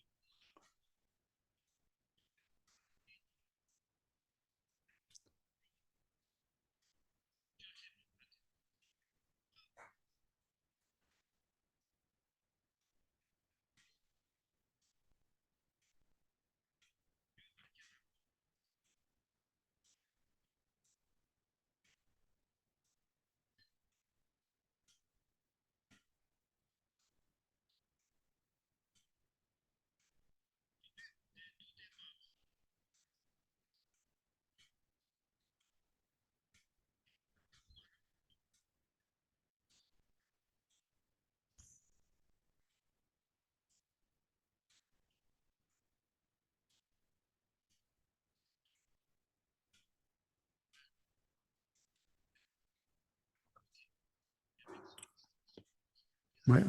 Ouais.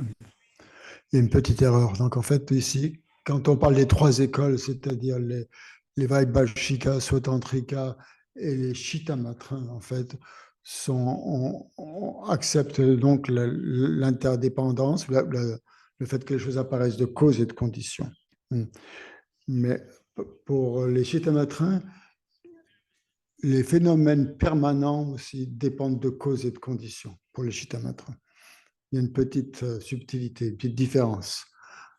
Il y a une petite erreur. Donc en fait ici, quand on parle des trois écoles, c'est-à-dire les Vaibhashika, Swatantrika et les Chittamatrins, en fait, on accepte donc l'interdépendance, le fait que les choses apparaissent de cause et de conditions. Mais pour les Chittamatrins, les phénomènes permanents aussi dépendent de causes et de conditions pour les Chittamatrins. Il y a une petite subtilité, une petite différence.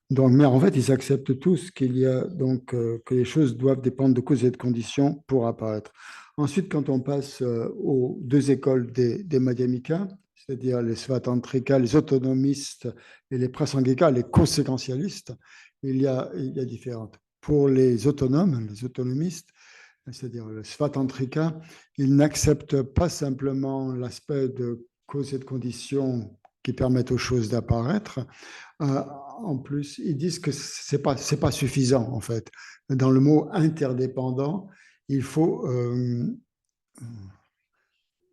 Donc, mais en fait, ils acceptent tous qu'il y a donc que les choses doivent dépendre de causes et de conditions pour apparaître. Ensuite, quand on passe aux deux écoles des Madhyamika, c'est-à-dire les Svatantrika, les autonomistes, et les Prasangika, les conséquentialistes, il y a différentes. Pour les autonomes, les autonomistes, c'est-à-dire le Svatantrika, ils n'acceptent pas simplement l'aspect de causes et de conditions qui permettent aux choses d'apparaître. En plus, ils disent que c'est pas suffisant, en fait. Dans le mot interdépendant, il faut, euh,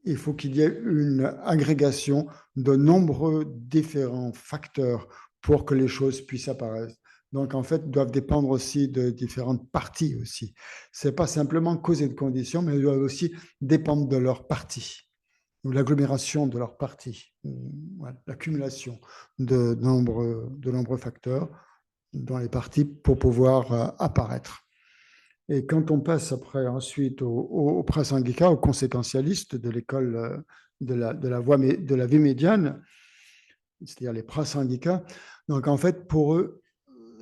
il faut qu'il y ait une agrégation de nombreux différents facteurs pour que les choses puissent apparaître. Donc, en fait, doivent dépendre aussi de différentes parties aussi. Ce n'est pas simplement cause et de conditions, mais elles doivent aussi dépendre de leurs parties, ou l'agglomération de leurs parties, voilà, l'accumulation de nombreux facteurs dans les parties pour pouvoir apparaître. Et quand on passe après ensuite au prasangika, aux conséquentialistes de l'école de la vie médiane, c'est-à-dire les prasangika, donc en fait pour eux,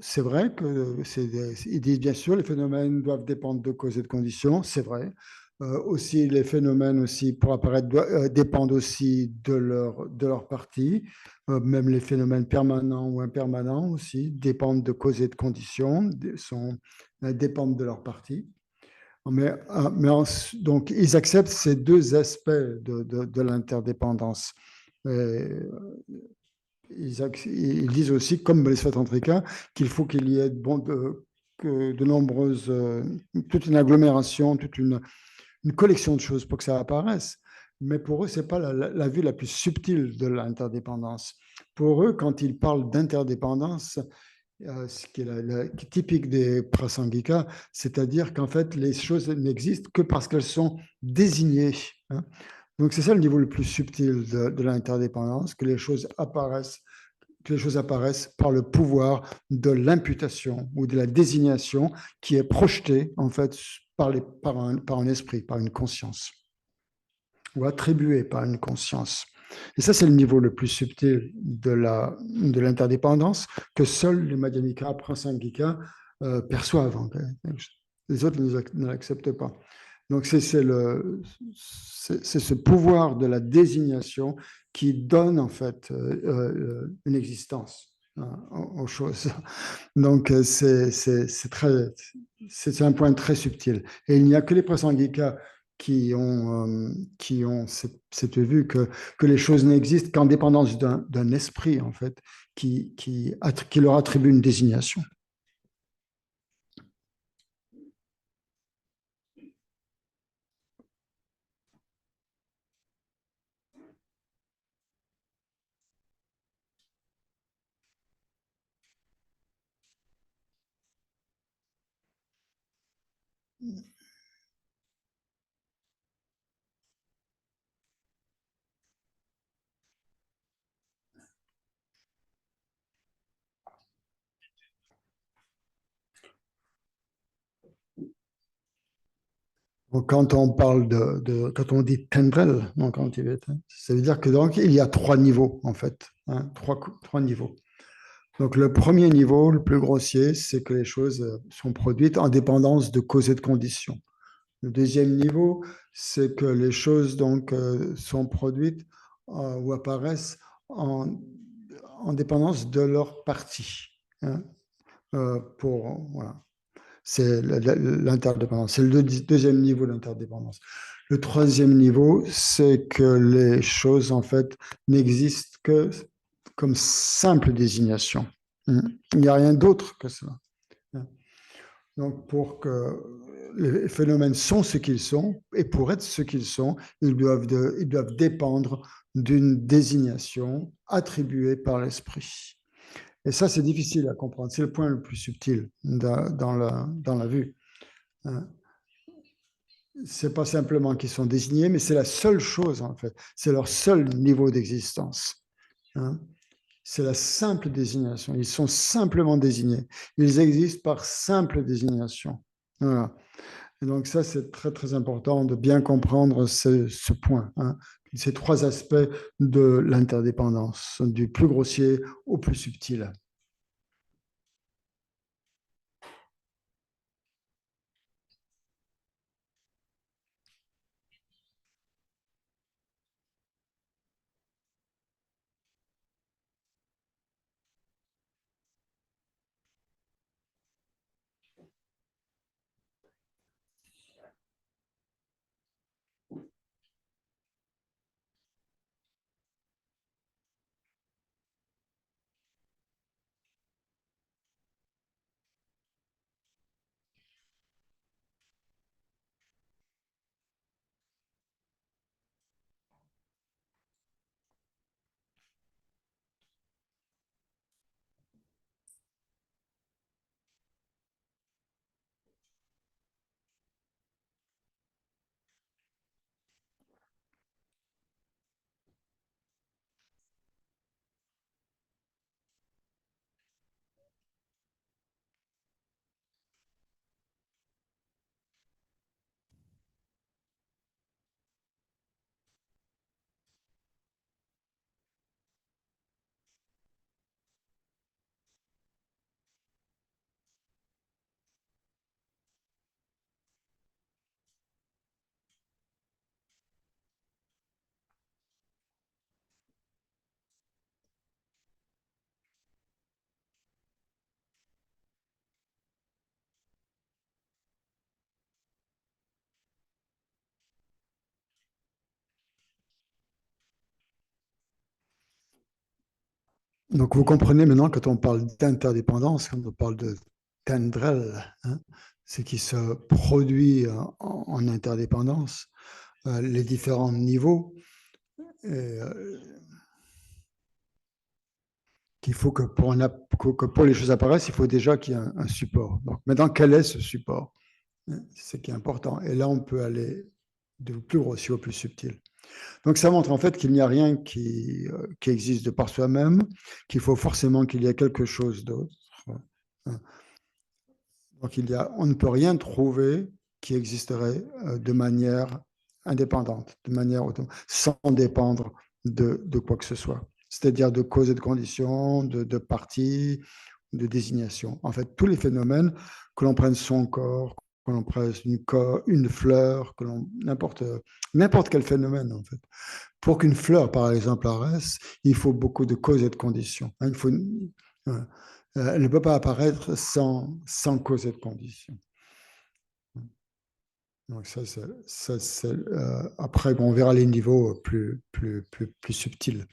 c'est vrai qu'ils disent bien sûr les phénomènes doivent dépendre de causes et de conditions, c'est vrai. Aussi les phénomènes aussi pour apparaître dépendent aussi de leur partie. Même les phénomènes permanents ou impermanents aussi dépendent de causes et de conditions, dépendent de leur partie. Donc, ils acceptent ces deux aspects de l'interdépendance. Ils disent aussi, comme les Svatantrika, qu'il faut qu'il y ait de nombreuses, toute une agglomération, toute une collection de choses pour que ça apparaisse. Mais pour eux, ce n'est pas la vue la plus subtile de l'interdépendance. Pour eux, quand ils parlent d'interdépendance, ce qui est qui est typique des prasangika, c'est-à-dire qu'en fait, les choses n'existent que parce qu'elles sont désignées. Hein. Donc, c'est ça le niveau le plus subtil de l'interdépendance, que les choses apparaissent par le pouvoir de l'imputation ou de la désignation qui est projetée, en fait, par un esprit, par une conscience, ou attribuée par une conscience. Et ça, c'est le niveau le plus subtil de l'interdépendance que seuls les Madhyamika, Prasangika perçoivent. Les autres ne l'acceptent pas. Donc, c'est ce pouvoir de la désignation qui donne en fait une existence aux choses. Donc, c'est un point très subtil. Et il n'y a que les Prasangika qui ont cette vue que les choses n'existent qu'en dépendance d'un esprit, en fait, qui leur attribue une désignation. Donc, quand on parle quand on dit tendrel, donc en tibétain, ça veut dire que donc il y a trois niveaux en fait, hein, trois niveaux. Donc le premier niveau, le plus grossier, c'est que les choses sont produites en dépendance de causes et de conditions. Le deuxième niveau, c'est que les choses donc sont produites ou apparaissent en dépendance de leur partie. Hein, voilà. C'est l'interdépendance. C'est le deuxième niveau de l'interdépendance. Le troisième niveau, c'est que les choses, en fait, n'existent que comme simple désignation. Il n'y a rien d'autre que ça. Donc, pour que les phénomènes sont ce qu'ils sont, et pour être ce qu'ils sont, ils doivent dépendre d'une désignation attribuée par l'esprit. Et ça, c'est difficile à comprendre. C'est le point le plus subtil dans la vue. Hein. C'est pas simplement qu'ils sont désignés, mais c'est la seule chose, en fait. C'est leur seul niveau d'existence. Hein. C'est la simple désignation. Ils sont simplement désignés. Ils existent par simple désignation. Voilà. Et donc ça, c'est très, très important de bien comprendre ce point, hein, ces trois aspects de l'interdépendance, du plus grossier au plus subtil. Donc vous comprenez maintenant quand on parle d'interdépendance, quand on parle de tendrel, hein, c'est qui se produit en interdépendance, les différents niveaux. Et, qu'il faut que pour les choses apparaissent, il faut déjà qu'il y ait un support. Donc maintenant, quel est ce support? C'est ce qui est important. Et là, on peut aller du plus grossier au plus subtil. Donc ça montre en fait qu'il n'y a rien qui existe de par soi-même, qu'il faut forcément qu'il y ait quelque chose d'autre. Donc on ne peut rien trouver qui existerait de manière indépendante, de manière autonome, sans dépendre de quoi que ce soit. C'est-à-dire de cause et de conditions, de partie, de désignation. En fait, tous les phénomènes, que l'on prenne son corps, que l'on prenne une fleur, que l'on n'importe quel phénomène en fait. Pour qu'une fleur, par exemple, apparaisse, il faut beaucoup de causes et de conditions. Elle ne peut pas apparaître sans cause et de conditions. Donc après, on verra les niveaux plus subtils.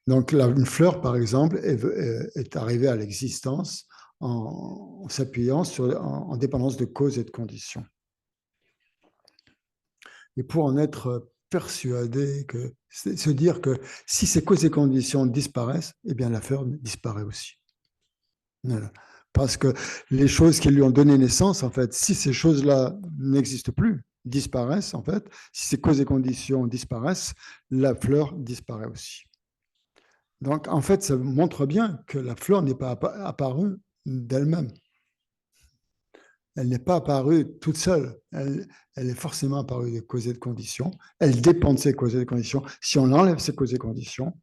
Donc une fleur, par exemple, est arrivée à l'existence en s'appuyant en dépendance de causes et de conditions. Et pour en être persuadé, se dire que si ces causes et conditions disparaissent, eh bien la fleur disparaît aussi. Voilà. Parce que les choses qui lui ont donné naissance, en fait, si ces choses-là n'existent plus, disparaissent, en fait, si ces causes et conditions disparaissent, la fleur disparaît aussi. Donc, en fait, ça montre bien que la fleur n'est pas apparue d'elle-même. Elle n'est pas apparue toute seule. Elle est forcément apparue de causes et de conditions. Elle dépend de ces causes et de conditions. Si on enlève ces causes et conditions,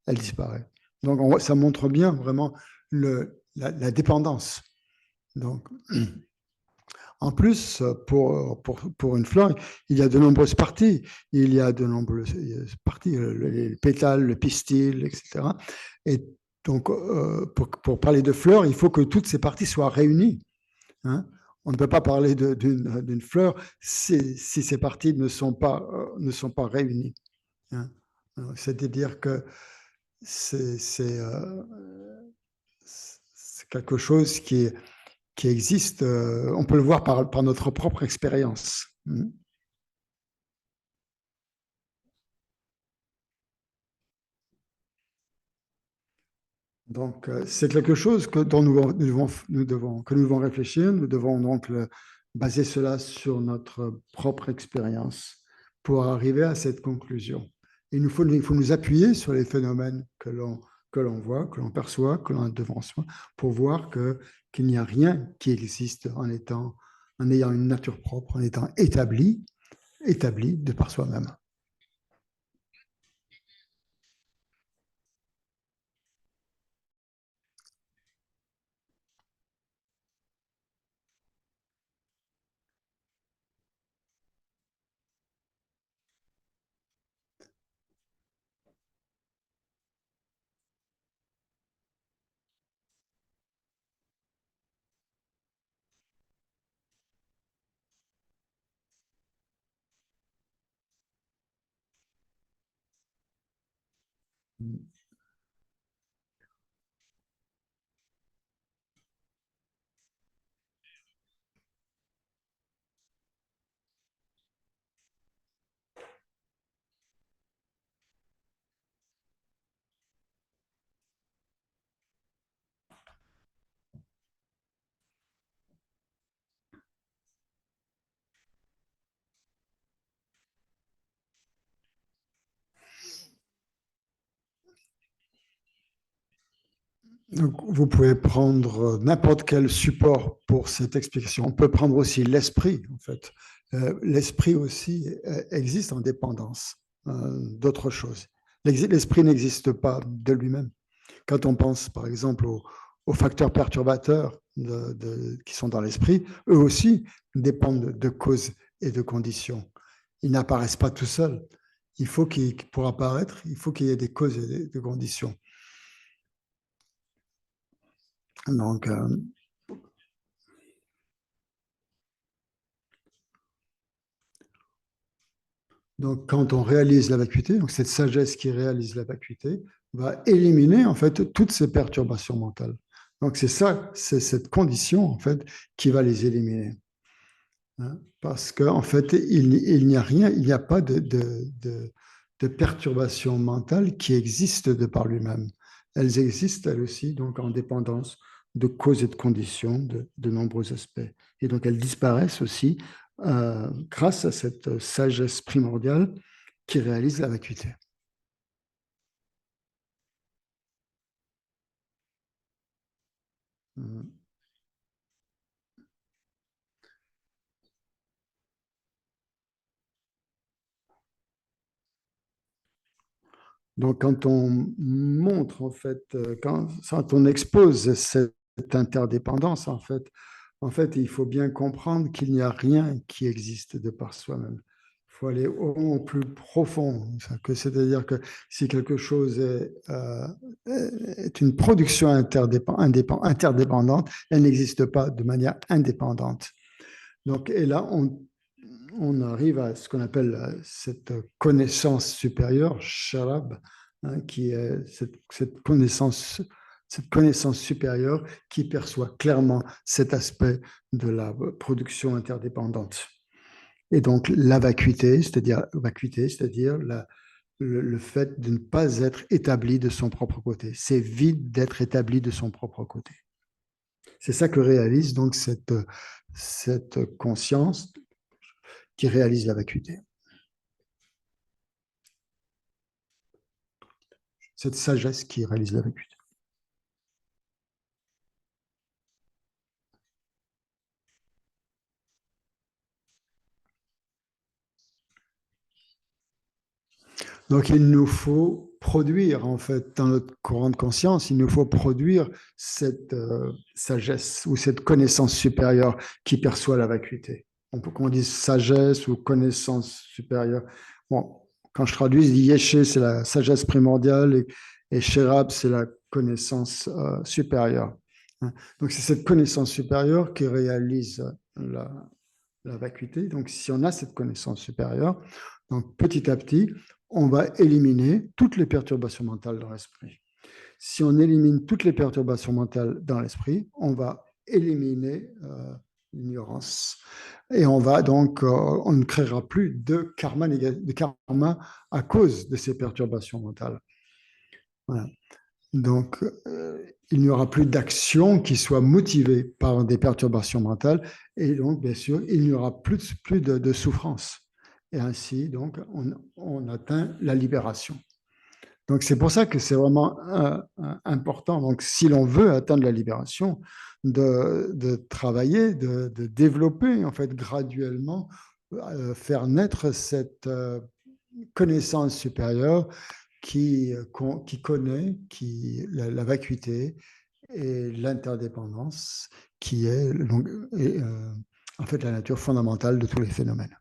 elle disparaît. Donc, ça montre bien vraiment la dépendance. Donc, en plus, pour une fleur, il y a de nombreuses parties. Il y a de nombreuses parties, les pétales, le pistil, etc. Et donc, pour parler de fleurs, il faut que toutes ces parties soient réunies. Hein. On ne peut pas parler d'une fleur si ces parties ne sont pas réunies. Hein. C'est-à-dire que c'est quelque chose qui existe, on peut le voir par notre propre expérience. Donc, c'est quelque chose dont que nous devons réfléchir, nous devons donc baser cela sur notre propre expérience pour arriver à cette conclusion. Il faut nous appuyer sur les phénomènes que l'on voit, que l'on perçoit, que l'on a devant soi, pour voir qu'il n'y a rien qui existe en ayant une nature propre, en étant établi de par soi-même. Donc, vous pouvez prendre n'importe quel support pour cette explication. On peut prendre aussi l'esprit, en fait. L'esprit aussi existe en dépendance d'autre chose. L'esprit n'existe pas de lui-même. Quand on pense, par exemple, aux facteurs perturbateurs qui sont dans l'esprit, eux aussi dépendent de causes et de conditions. Ils n'apparaissent pas tout seuls. Pour apparaître, il faut qu'il y ait des causes et des conditions. Donc, quand on réalise la vacuité, donc cette sagesse qui réalise la vacuité, va éliminer en fait toutes ces perturbations mentales. Donc c'est cette condition en fait qui va les éliminer. Hein, parce qu'en fait, il n'y a rien, il n'y a pas de perturbation mentale qui existe de par lui-même. elles existent elles aussi, donc en dépendance de causes et de conditions de nombreux aspects. Et donc elles disparaissent aussi grâce à cette sagesse primordiale qui réalise la vacuité. Donc, quand on montre, en fait, quand on expose cette interdépendance, en fait, il faut bien comprendre qu'il n'y a rien qui existe de par soi-même. Il faut aller au plus profond. C'est-à-dire que si quelque chose est une production interdépendante, elle n'existe pas de manière indépendante. Donc, et là, on arrive à ce qu'on appelle cette connaissance supérieure, sharab, hein, qui est cette connaissance supérieure qui perçoit clairement cet aspect de la production interdépendante. Et donc la vacuité, c'est-à-dire le fait de ne pas être établi de son propre côté. C'est vide d'être établi de son propre côté. C'est ça que réalise donc cette conscience qui réalise la vacuité. Cette sagesse qui réalise la vacuité. Donc, il nous faut produire, en fait, dans notre courant de conscience, il nous faut produire cette sagesse ou cette connaissance supérieure qui perçoit la vacuité. On peut qu'on dise sagesse ou connaissance supérieure. Bon, quand je traduis, je dis Yeshe, c'est la sagesse primordiale et Sherab, c'est la connaissance supérieure. Donc, c'est cette connaissance supérieure qui réalise la vacuité. Donc, si on a cette connaissance supérieure, donc petit à petit, on va éliminer toutes les perturbations mentales dans l'esprit. Si on élimine toutes les perturbations mentales dans l'esprit, on va éliminer l'ignorance. Et on va donc, on ne créera plus de karma à cause de ces perturbations mentales. Voilà. Donc, il n'y aura plus d'action qui soit motivée par des perturbations mentales et donc, bien sûr, il n'y aura plus de souffrance. Et ainsi, donc, on atteint la libération. Donc, c'est pour ça que c'est vraiment important. Donc, si l'on veut atteindre la libération, de travailler, de développer, en fait, graduellement, faire naître cette connaissance supérieure qui connaît la vacuité et l'interdépendance, qui est donc, en fait la nature fondamentale de tous les phénomènes.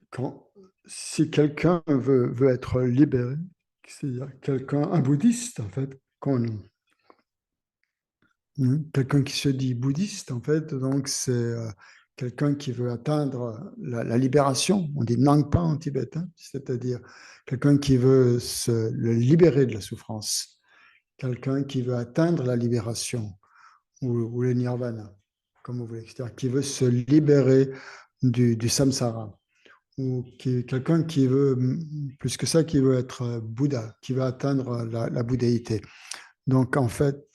Quand, si quelqu'un veut être libéré, c'est-à-dire un bouddhiste, en fait, quelqu'un qui se dit bouddhiste, en fait, donc c'est quelqu'un qui veut atteindre la libération. On dit Nangpa en tibétain, c'est-à-dire quelqu'un qui veut le libérer de la souffrance, quelqu'un qui veut atteindre la libération ou le nirvana, comme vous voulez, c'est-à-dire qui veut se libérer du samsara, ou quelqu'un qui veut, plus que ça, qui veut être Bouddha, qui veut atteindre la bouddhéité. Donc, en fait,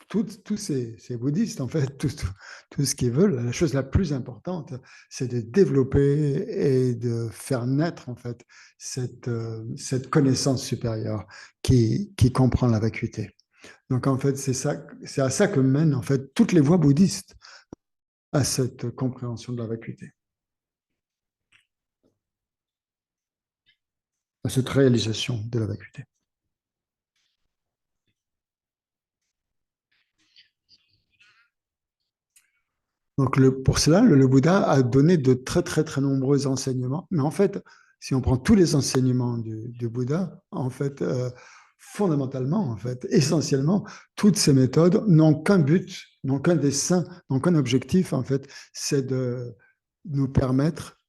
tous ces bouddhistes, en fait, tout ce qu'ils veulent, la chose la plus importante, c'est de développer et de faire naître, en fait, cette connaissance supérieure qui comprend la vacuité. Donc, en fait, c'est à ça que mènent, en fait, toutes les voies bouddhistes, à cette compréhension de la vacuité, à cette réalisation de la vacuité. Donc, pour cela, le Bouddha a donné de très, très, très nombreux enseignements. Mais en fait, si on prend tous les enseignements du Bouddha, en fait, fondamentalement, en fait, essentiellement, toutes ces méthodes n'ont qu'un but, n'ont qu'un dessein, n'ont qu'un objectif, en fait, c'est de nous permettre,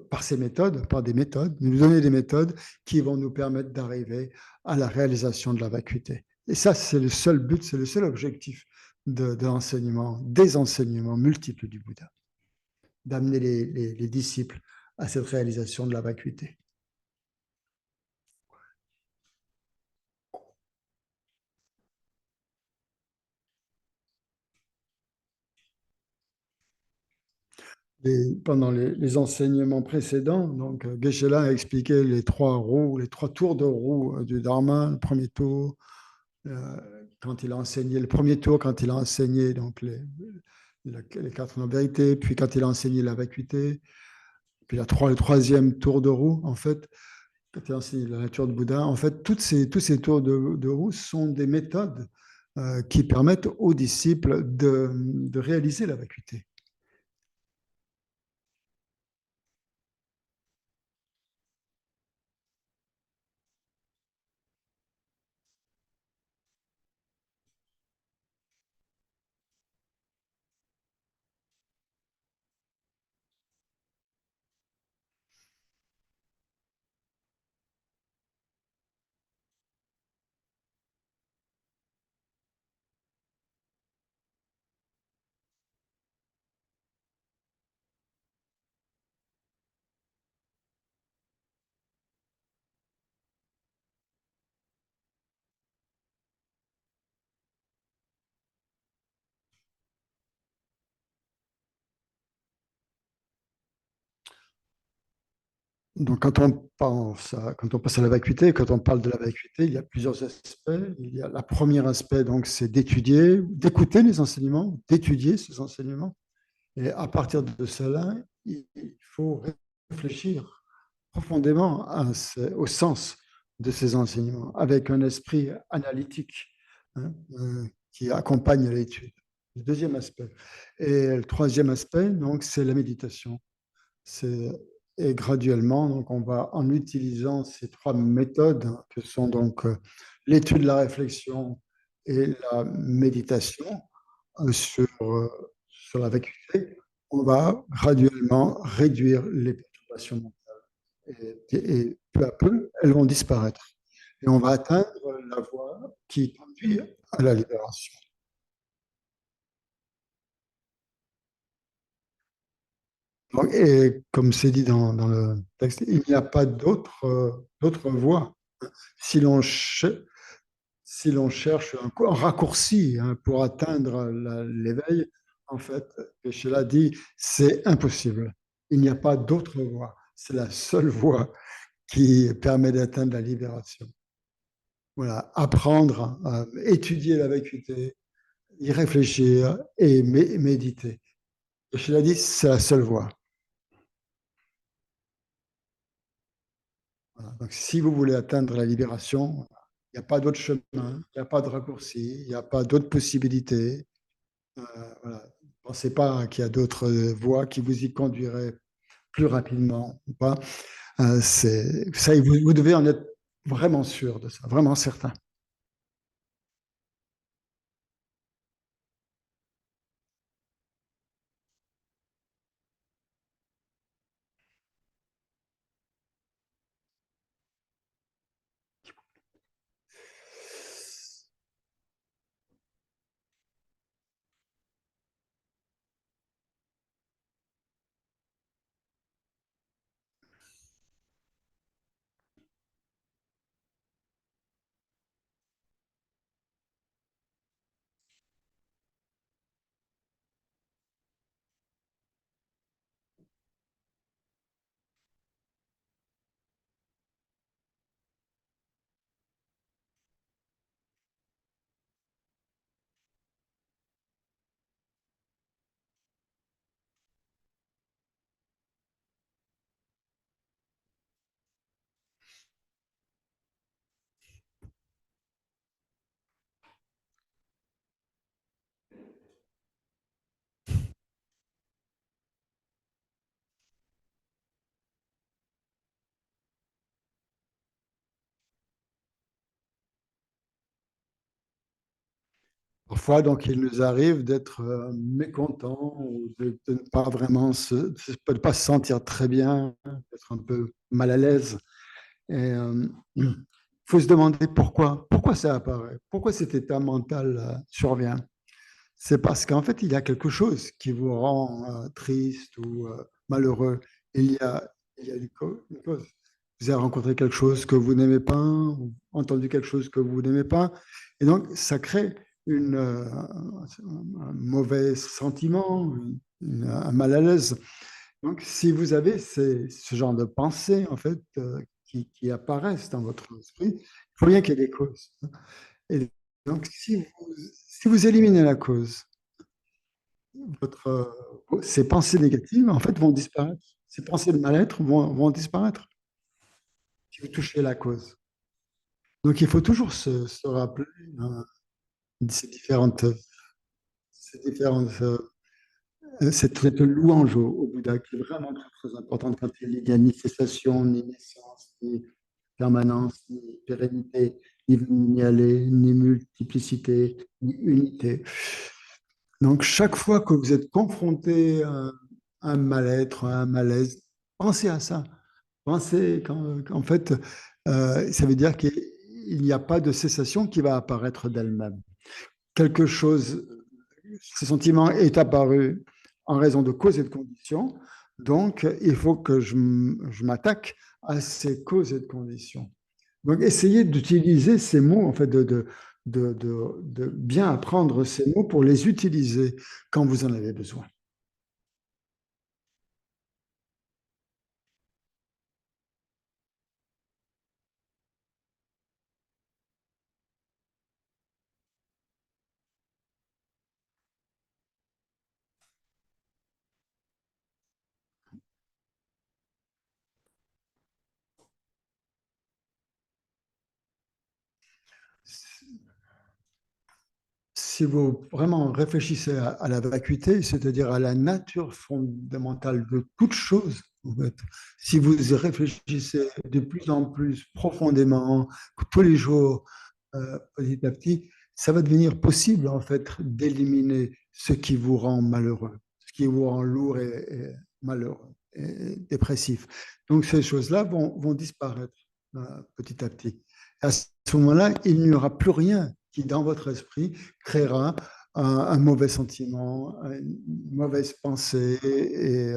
par ces méthodes, par des méthodes, nous donner des méthodes qui vont nous permettre d'arriver à la réalisation de la vacuité. Et ça, c'est le seul but, c'est le seul objectif de l'enseignement, des enseignements multiples du Bouddha, d'amener les disciples à cette réalisation de la vacuité. Pendant les enseignements précédents, donc Geshe-la a expliqué les trois roues, les trois tours de roue du Dharma. Le premier tour, quand il a enseigné le premier tour, quand il a enseigné donc les quatre vérités, puis quand il a enseigné la vacuité, puis le troisième tour de roue, en fait, quand il a enseigné la nature de Bouddha, en fait, tous ces tours de roue sont des méthodes qui permettent aux disciples de réaliser la vacuité. Donc, quand on passe à la vacuité, quand on parle de la vacuité, il y a plusieurs aspects. Il y a le premier aspect, donc, c'est d'étudier, d'écouter les enseignements, d'étudier ces enseignements. Et à partir de cela, il faut réfléchir profondément au sens de ces enseignements, avec un esprit analytique, hein, qui accompagne l'étude. Le deuxième aspect. Et le troisième aspect, donc, c'est la méditation. C'est, et graduellement, donc, on va, en utilisant ces trois méthodes, hein, que sont donc l'étude, la réflexion et la méditation sur la vacuité, on va graduellement réduire les perturbations mentales. Et peu à peu, elles vont disparaître. Et on va atteindre la voie qui conduit à la libération. Donc, et comme c'est dit dans le texte, il n'y a pas d'autre voie. Si l'on si l'on cherche un raccourci, hein, pour atteindre l'éveil, en fait, Péchala dit, c'est impossible. Il n'y a pas d'autre voie. C'est la seule voie qui permet d'atteindre la libération. Voilà, apprendre à étudier la vacuité, y réfléchir et méditer. Péchala dit, c'est la seule voie. Voilà. Donc, si vous voulez atteindre la libération, il n'y a pas d'autre chemin, il n'y a pas de raccourci, il n'y a pas d'autre possibilité. Voilà. Ne pensez pas qu'il y a d'autres voies qui vous y conduiraient plus rapidement ou pas. Ça, vous devez en être vraiment sûr de ça, vraiment certain. Parfois, donc, il nous arrive d'être mécontents ou de ne pas vraiment de pas se sentir très bien, d'être un peu mal à l'aise. Et il faut se demander pourquoi. Pourquoi ça apparaît? Pourquoi cet état mental survient? C'est parce qu'en fait, il y a quelque chose qui vous rend triste ou malheureux. Il y a, il y a une cause. Vous avez rencontré quelque chose que vous n'aimez pas, ou entendu quelque chose que vous n'aimez pas, et donc ça crée un mauvais sentiment, un mal à l'aise. Donc, si vous avez ce genre de pensées, en fait, qui apparaissent dans votre esprit, il faut bien qu'il y ait des causes. Et donc, si vous éliminez la cause, ces pensées négatives, en fait, vont disparaître. Ces pensées de mal-être vont disparaître si vous touchez la cause. Donc, il faut toujours se rappeler hein, ces différentes cette louange au Bouddha qui est vraiment très, très importante quand il n'y a ni cessation, ni naissance, ni permanence, ni pérennité, ni venir, ni aller, ni multiplicité, ni unité. Donc, chaque fois que vous êtes confronté à un mal-être, à un malaise, pensez à ça. Pensez qu'en fait, ça veut dire qu'il n'y a pas de cessation qui va apparaître d'elle-même. Quelque chose, ce sentiment est apparu en raison de causes et de conditions. Donc, il faut que je m'attaque à ces causes et de conditions. Donc, essayez d'utiliser ces mots, en fait, de bien apprendre ces mots pour les utiliser quand vous en avez besoin. Si vous vraiment réfléchissez à la vacuité, c'est-à-dire à la nature fondamentale de toute chose, en fait, si vous y réfléchissez de plus en plus profondément, tous les jours, petit à petit, ça va devenir possible, en fait, d'éliminer ce qui vous rend malheureux, ce qui vous rend lourd et malheureux et dépressif. Donc, ces choses-là vont disparaître petit à petit. À ce moment-là, il n'y aura plus rien qui, dans votre esprit, créera un mauvais sentiment, une mauvaise pensée. Et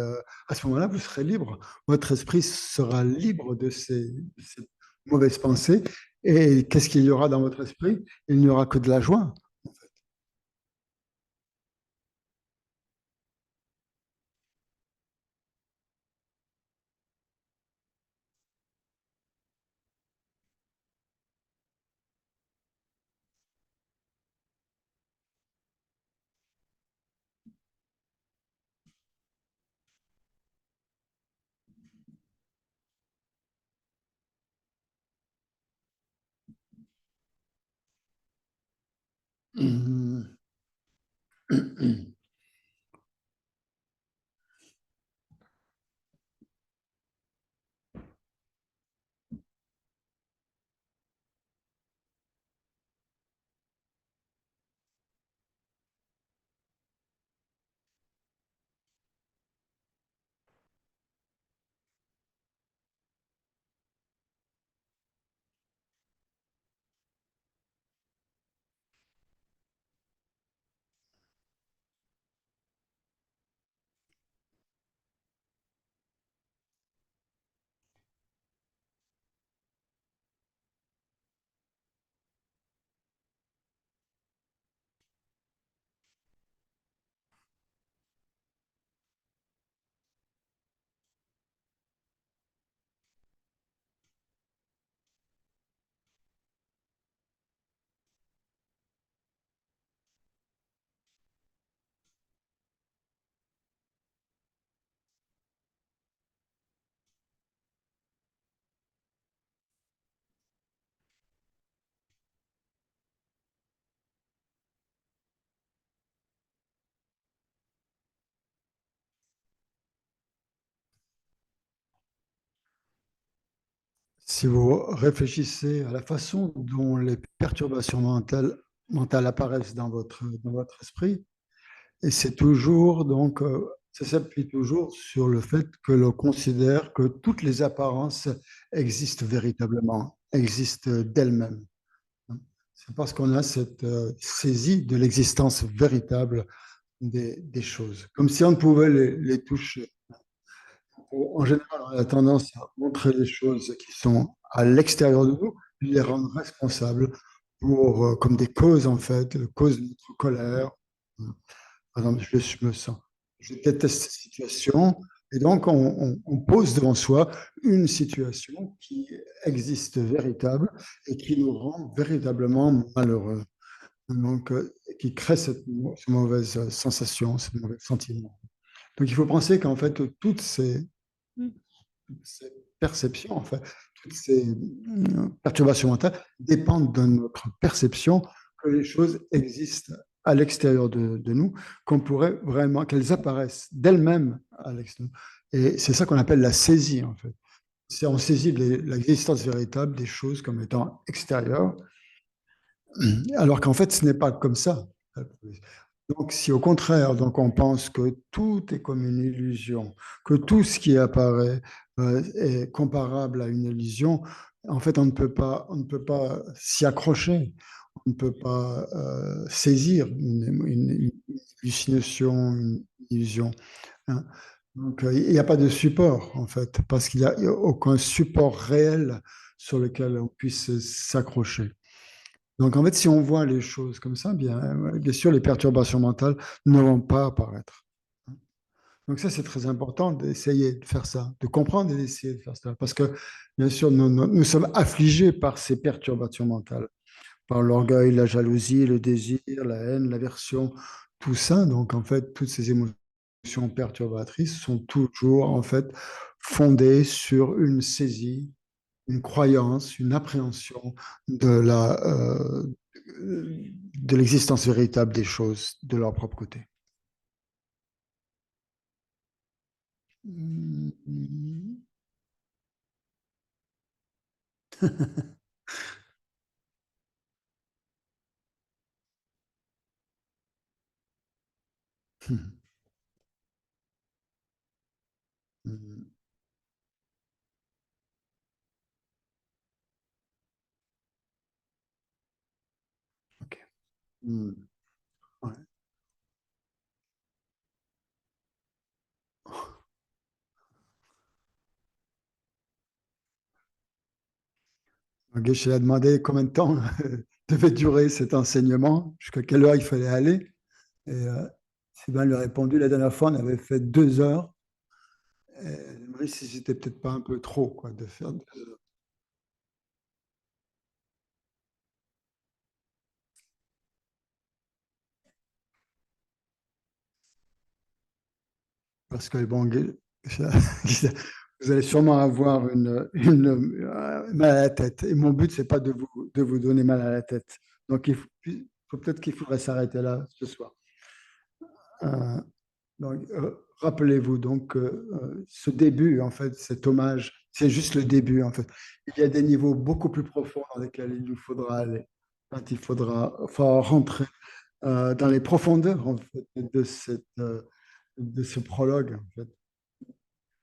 à ce moment-là, vous serez libre. Votre esprit sera libre de ces mauvaises pensées. Et qu'est-ce qu'il y aura dans votre esprit? Il n'y aura que de la joie. Si vous réfléchissez à la façon dont les perturbations mentales mentales apparaissent dans votre esprit. Et c'est toujours, donc, ça s'appuie toujours sur le fait que l'on considère que toutes les apparences existent véritablement, existent d'elles-mêmes. C'est parce qu'on a cette saisie de l'existence véritable des choses, comme si on pouvait les toucher. En général, on a tendance à montrer les choses qui sont à l'extérieur de nous, puis les rendre responsables pour, comme des causes, en fait, causes de notre colère. Par exemple, je me sens, je déteste cette situation, et donc on pose devant soi une situation qui existe véritable et qui nous rend véritablement malheureux. Donc, qui crée cette mauvaise sensation, ce mauvais sentiment. Donc, il faut penser qu'en fait, ces perceptions, en fait, toutes ces perturbations mentales dépendent de notre perception que les choses existent à l'extérieur de nous, qu'on pourrait vraiment, qu'elles apparaissent d'elles-mêmes à l'extérieur. Et c'est ça qu'on appelle la saisie, en fait. C'est on saisit l'existence véritable des choses comme étant extérieures, alors qu'en fait, ce n'est pas comme ça. Donc, si au contraire, donc on pense que tout est comme une illusion, que tout ce qui apparaît est comparable à une illusion, en fait, on ne peut pas s'y accrocher, on ne peut pas saisir une hallucination, une illusion, hein. Donc, il n'y a pas de support, en fait, parce qu'il n'y a aucun support réel sur lequel on puisse s'accrocher. Donc, en fait, si on voit les choses comme ça, bien sûr, les perturbations mentales ne vont pas apparaître. Donc, ça, c'est très important d'essayer de faire ça, de comprendre et d'essayer de faire ça. Parce que, bien sûr, nous sommes affligés par ces perturbations mentales, par l'orgueil, la jalousie, le désir, la haine, l'aversion, tout ça. Donc, en fait, toutes ces émotions perturbatrices sont toujours, en fait, fondées sur une saisie, une croyance, une appréhension de l'existence véritable des choses de leur propre côté. Ok. Ouais. Ok, je lui ai demandé combien de temps devait durer cet enseignement, jusqu'à quelle heure il fallait aller. Et Sylvain lui a répondu, la dernière fois, on avait fait 2 heures. Et je me demandé si c'était peut-être pas un peu trop, quoi, de faire 2 heures. Parce que, bon, vous allez sûrement avoir mal à la tête. Et mon but, c'est pas de vous donner mal à la tête. Donc, peut-être qu'il faudrait s'arrêter là ce soir. Euh, donc, rappelez-vous donc ce début, en fait, cet hommage, c'est juste le début, en fait. Il y a des niveaux beaucoup plus profonds dans lesquels il nous faudra aller. Quand il faudra rentrer dans les profondeurs, en fait, de ce prologue, en fait.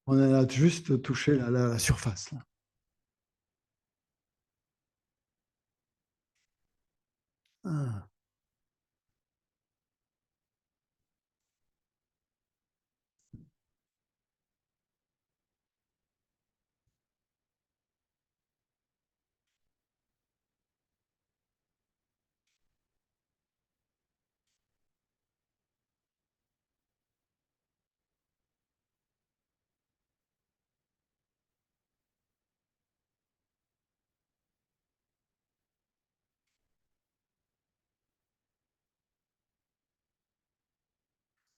On en a juste touché la surface, là. Ah.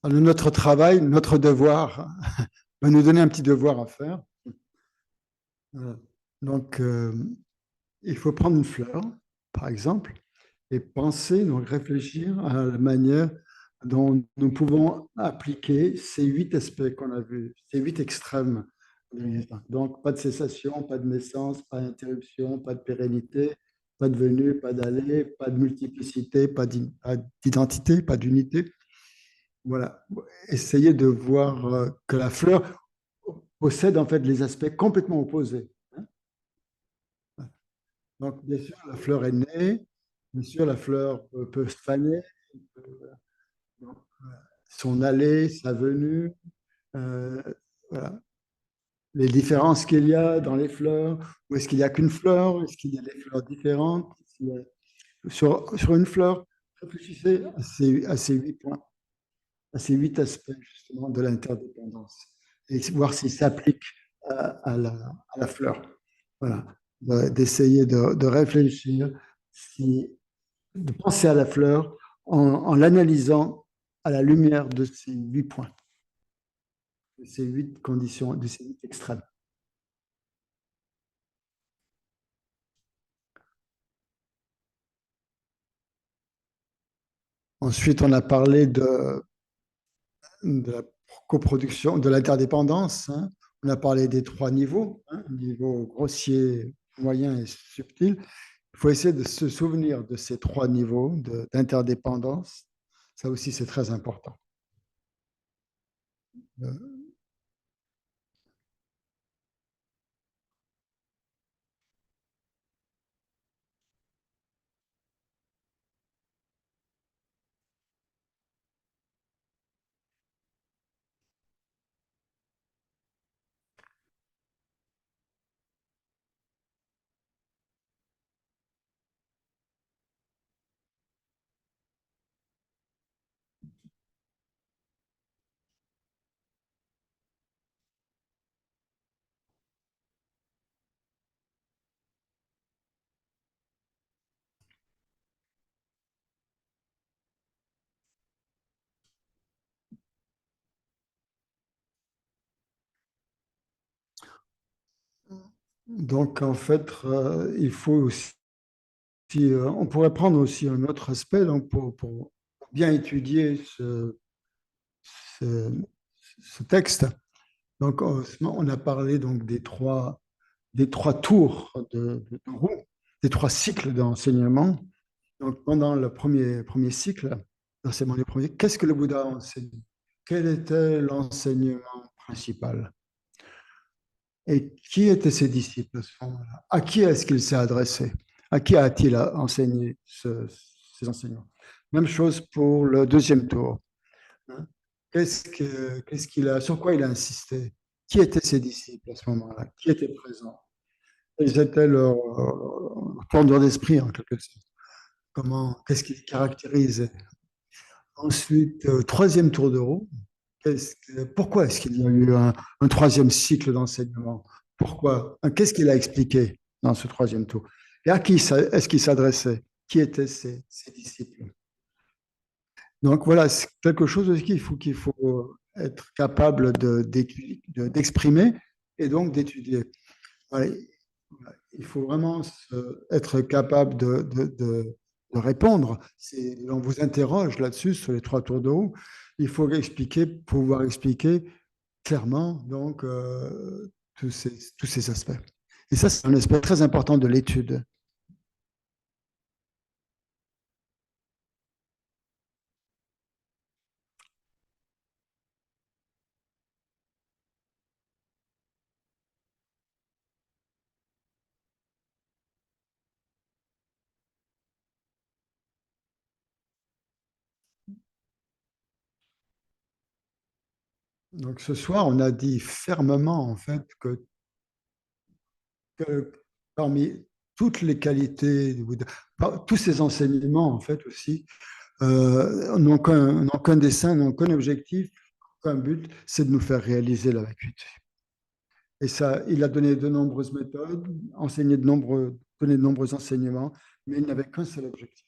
Alors, notre travail, notre devoir, va nous donner un petit devoir à faire. Voilà. Donc, il faut prendre une fleur, par exemple, et penser, donc réfléchir à la manière dont nous pouvons appliquer ces 8 aspects qu'on a vus, ces 8 extrêmes de l'existence. Donc, pas de cessation, pas de naissance, pas d'interruption, pas de pérennité, Pas de venue, pas d'aller, pas de multiplicité, pas d'identité, pas d'unité. Voilà. Essayez de voir que la fleur possède en fait les aspects complètement opposés. Hein. Donc, bien sûr, la fleur est née, bien sûr, la fleur peut se faner, donc, son aller, sa venue, euh, voilà. Les différences qu'il y a dans les fleurs, ou est-ce qu'il n'y a qu'une fleur, est-ce qu'il y a des fleurs différentes? Sur une fleur, réfléchissez à ces 8 points, à ces 8 aspects justement de l'interdépendance, et voir s'ils s'appliquent à la fleur. Voilà. D'essayer de réfléchir, de penser à la fleur en l'analysant à la lumière de ces 8 points, de ces 8 conditions, de ces 8 extrêmes. Ensuite, on a parlé de la coproduction, de l'interdépendance. Hein. On a parlé des 3 niveaux, hein, niveau grossier, moyen et subtil. Il faut essayer de se souvenir de ces 3 niveaux d'interdépendance. Ça aussi, c'est très important. Euh, Donc, en fait, il faut aussi, on pourrait prendre aussi un autre aspect donc, pour bien étudier ce, ce texte. Donc, on a parlé donc des trois tours de roue, des 3 cycles d'enseignement. Donc, pendant le premier cycle, l'enseignement du premier, qu'est-ce que le Bouddha a enseigné? Quel était l'enseignement principal? Et qui étaient ses disciples à ce moment-là? À qui est-ce qu'il s'est adressé? À qui a-t-il enseigné ces enseignements? Même chose pour le deuxième tour. Hein. Sur quoi il a insisté? Qui étaient ses disciples à ce moment-là? Qui étaient présents? Quels étaient leurs tournure d'esprit en quelque sorte? Qu'est-ce qui les caractérise? Ensuite, troisième tour de roue. Pourquoi est-ce qu'il y a eu un troisième cycle d'enseignement? Pourquoi? Qu'est-ce qu'il a expliqué dans ce troisième tour? Et à qui est-ce qu'il s'adressait? Qui étaient ses disciples? Donc voilà, c'est quelque chose aussi qu'il faut être capable d'exprimer et donc d'étudier. Voilà, il faut vraiment être capable de répondre. On vous interroge là-dessus sur les 3 tours de roue. Il faut pouvoir expliquer clairement donc tous ces aspects. Et ça, c'est un aspect très important de l'étude. Donc ce soir, on a dit fermement en fait que parmi toutes les qualités du Bouddha, tous ces enseignements en fait aussi n'ont qu'un dessein, n'ont qu'un objectif, qu'un but, c'est de nous faire réaliser la vacuité. Et ça, il a donné de nombreuses méthodes, donné de nombreux enseignements, mais il n'avait qu'un seul objectif,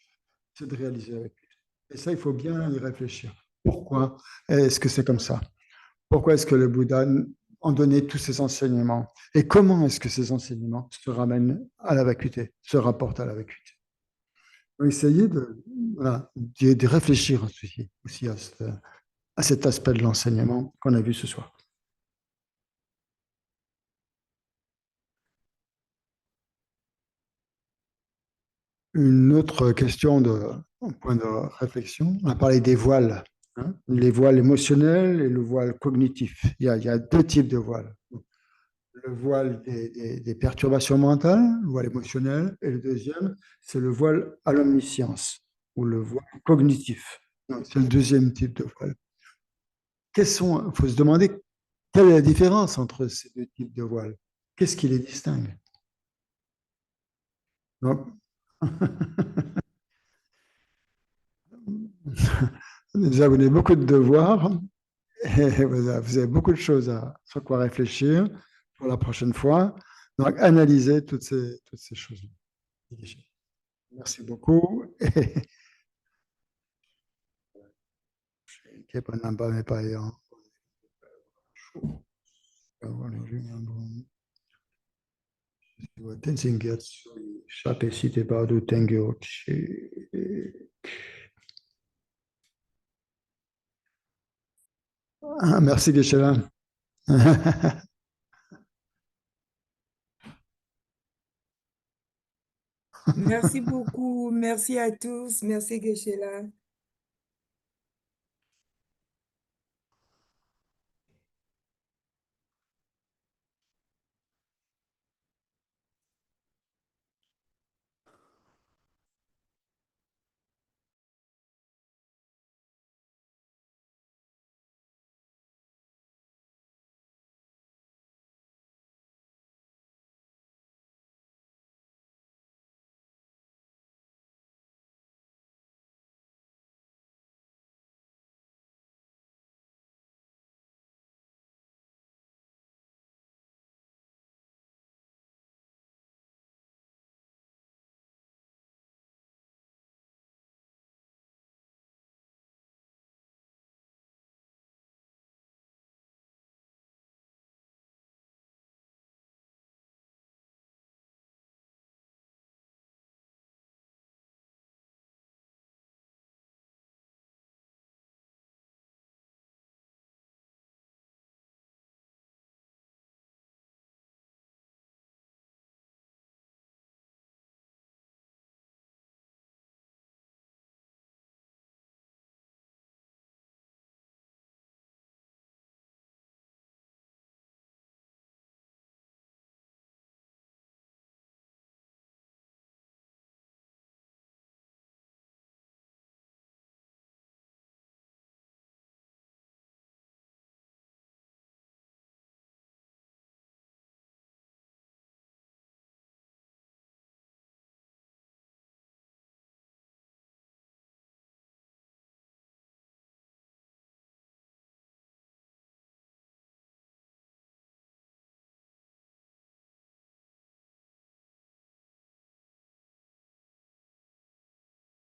c'est de réaliser la vacuité. Et ça, il faut bien y réfléchir. Pourquoi est-ce que c'est comme ça? Pourquoi est-ce que le Bouddha en donnait tous ces enseignements? Et comment est-ce que ces enseignements se ramènent à la vacuité, se rapportent à la vacuité? On va essayer voilà, de réfléchir aussi à cet aspect de l'enseignement qu'on a vu ce soir. Une autre question un point de réflexion. On a parlé des voiles, hein, les voiles émotionnels et le voile cognitif. Il y a deux types de voiles. Le voile des perturbations mentales, le voile émotionnel, et le deuxième, c'est le voile à l'omniscience ou le voile cognitif. Donc, c'est le deuxième type de voile. Il faut se demander quelle est la différence entre ces deux types de voiles. Qu'est-ce qui les distingue? Donc, déjà, vous avez beaucoup de devoirs et vous avez beaucoup de choses sur quoi réfléchir pour la prochaine fois. Donc, analysez toutes ces choses. Merci beaucoup. Che poi non parle pas io. Tenzin Gyatso, Shate Site Badu Tengyo. Ah, merci, Geshe-la. Merci beaucoup. Merci à tous. Merci, Geshe-la.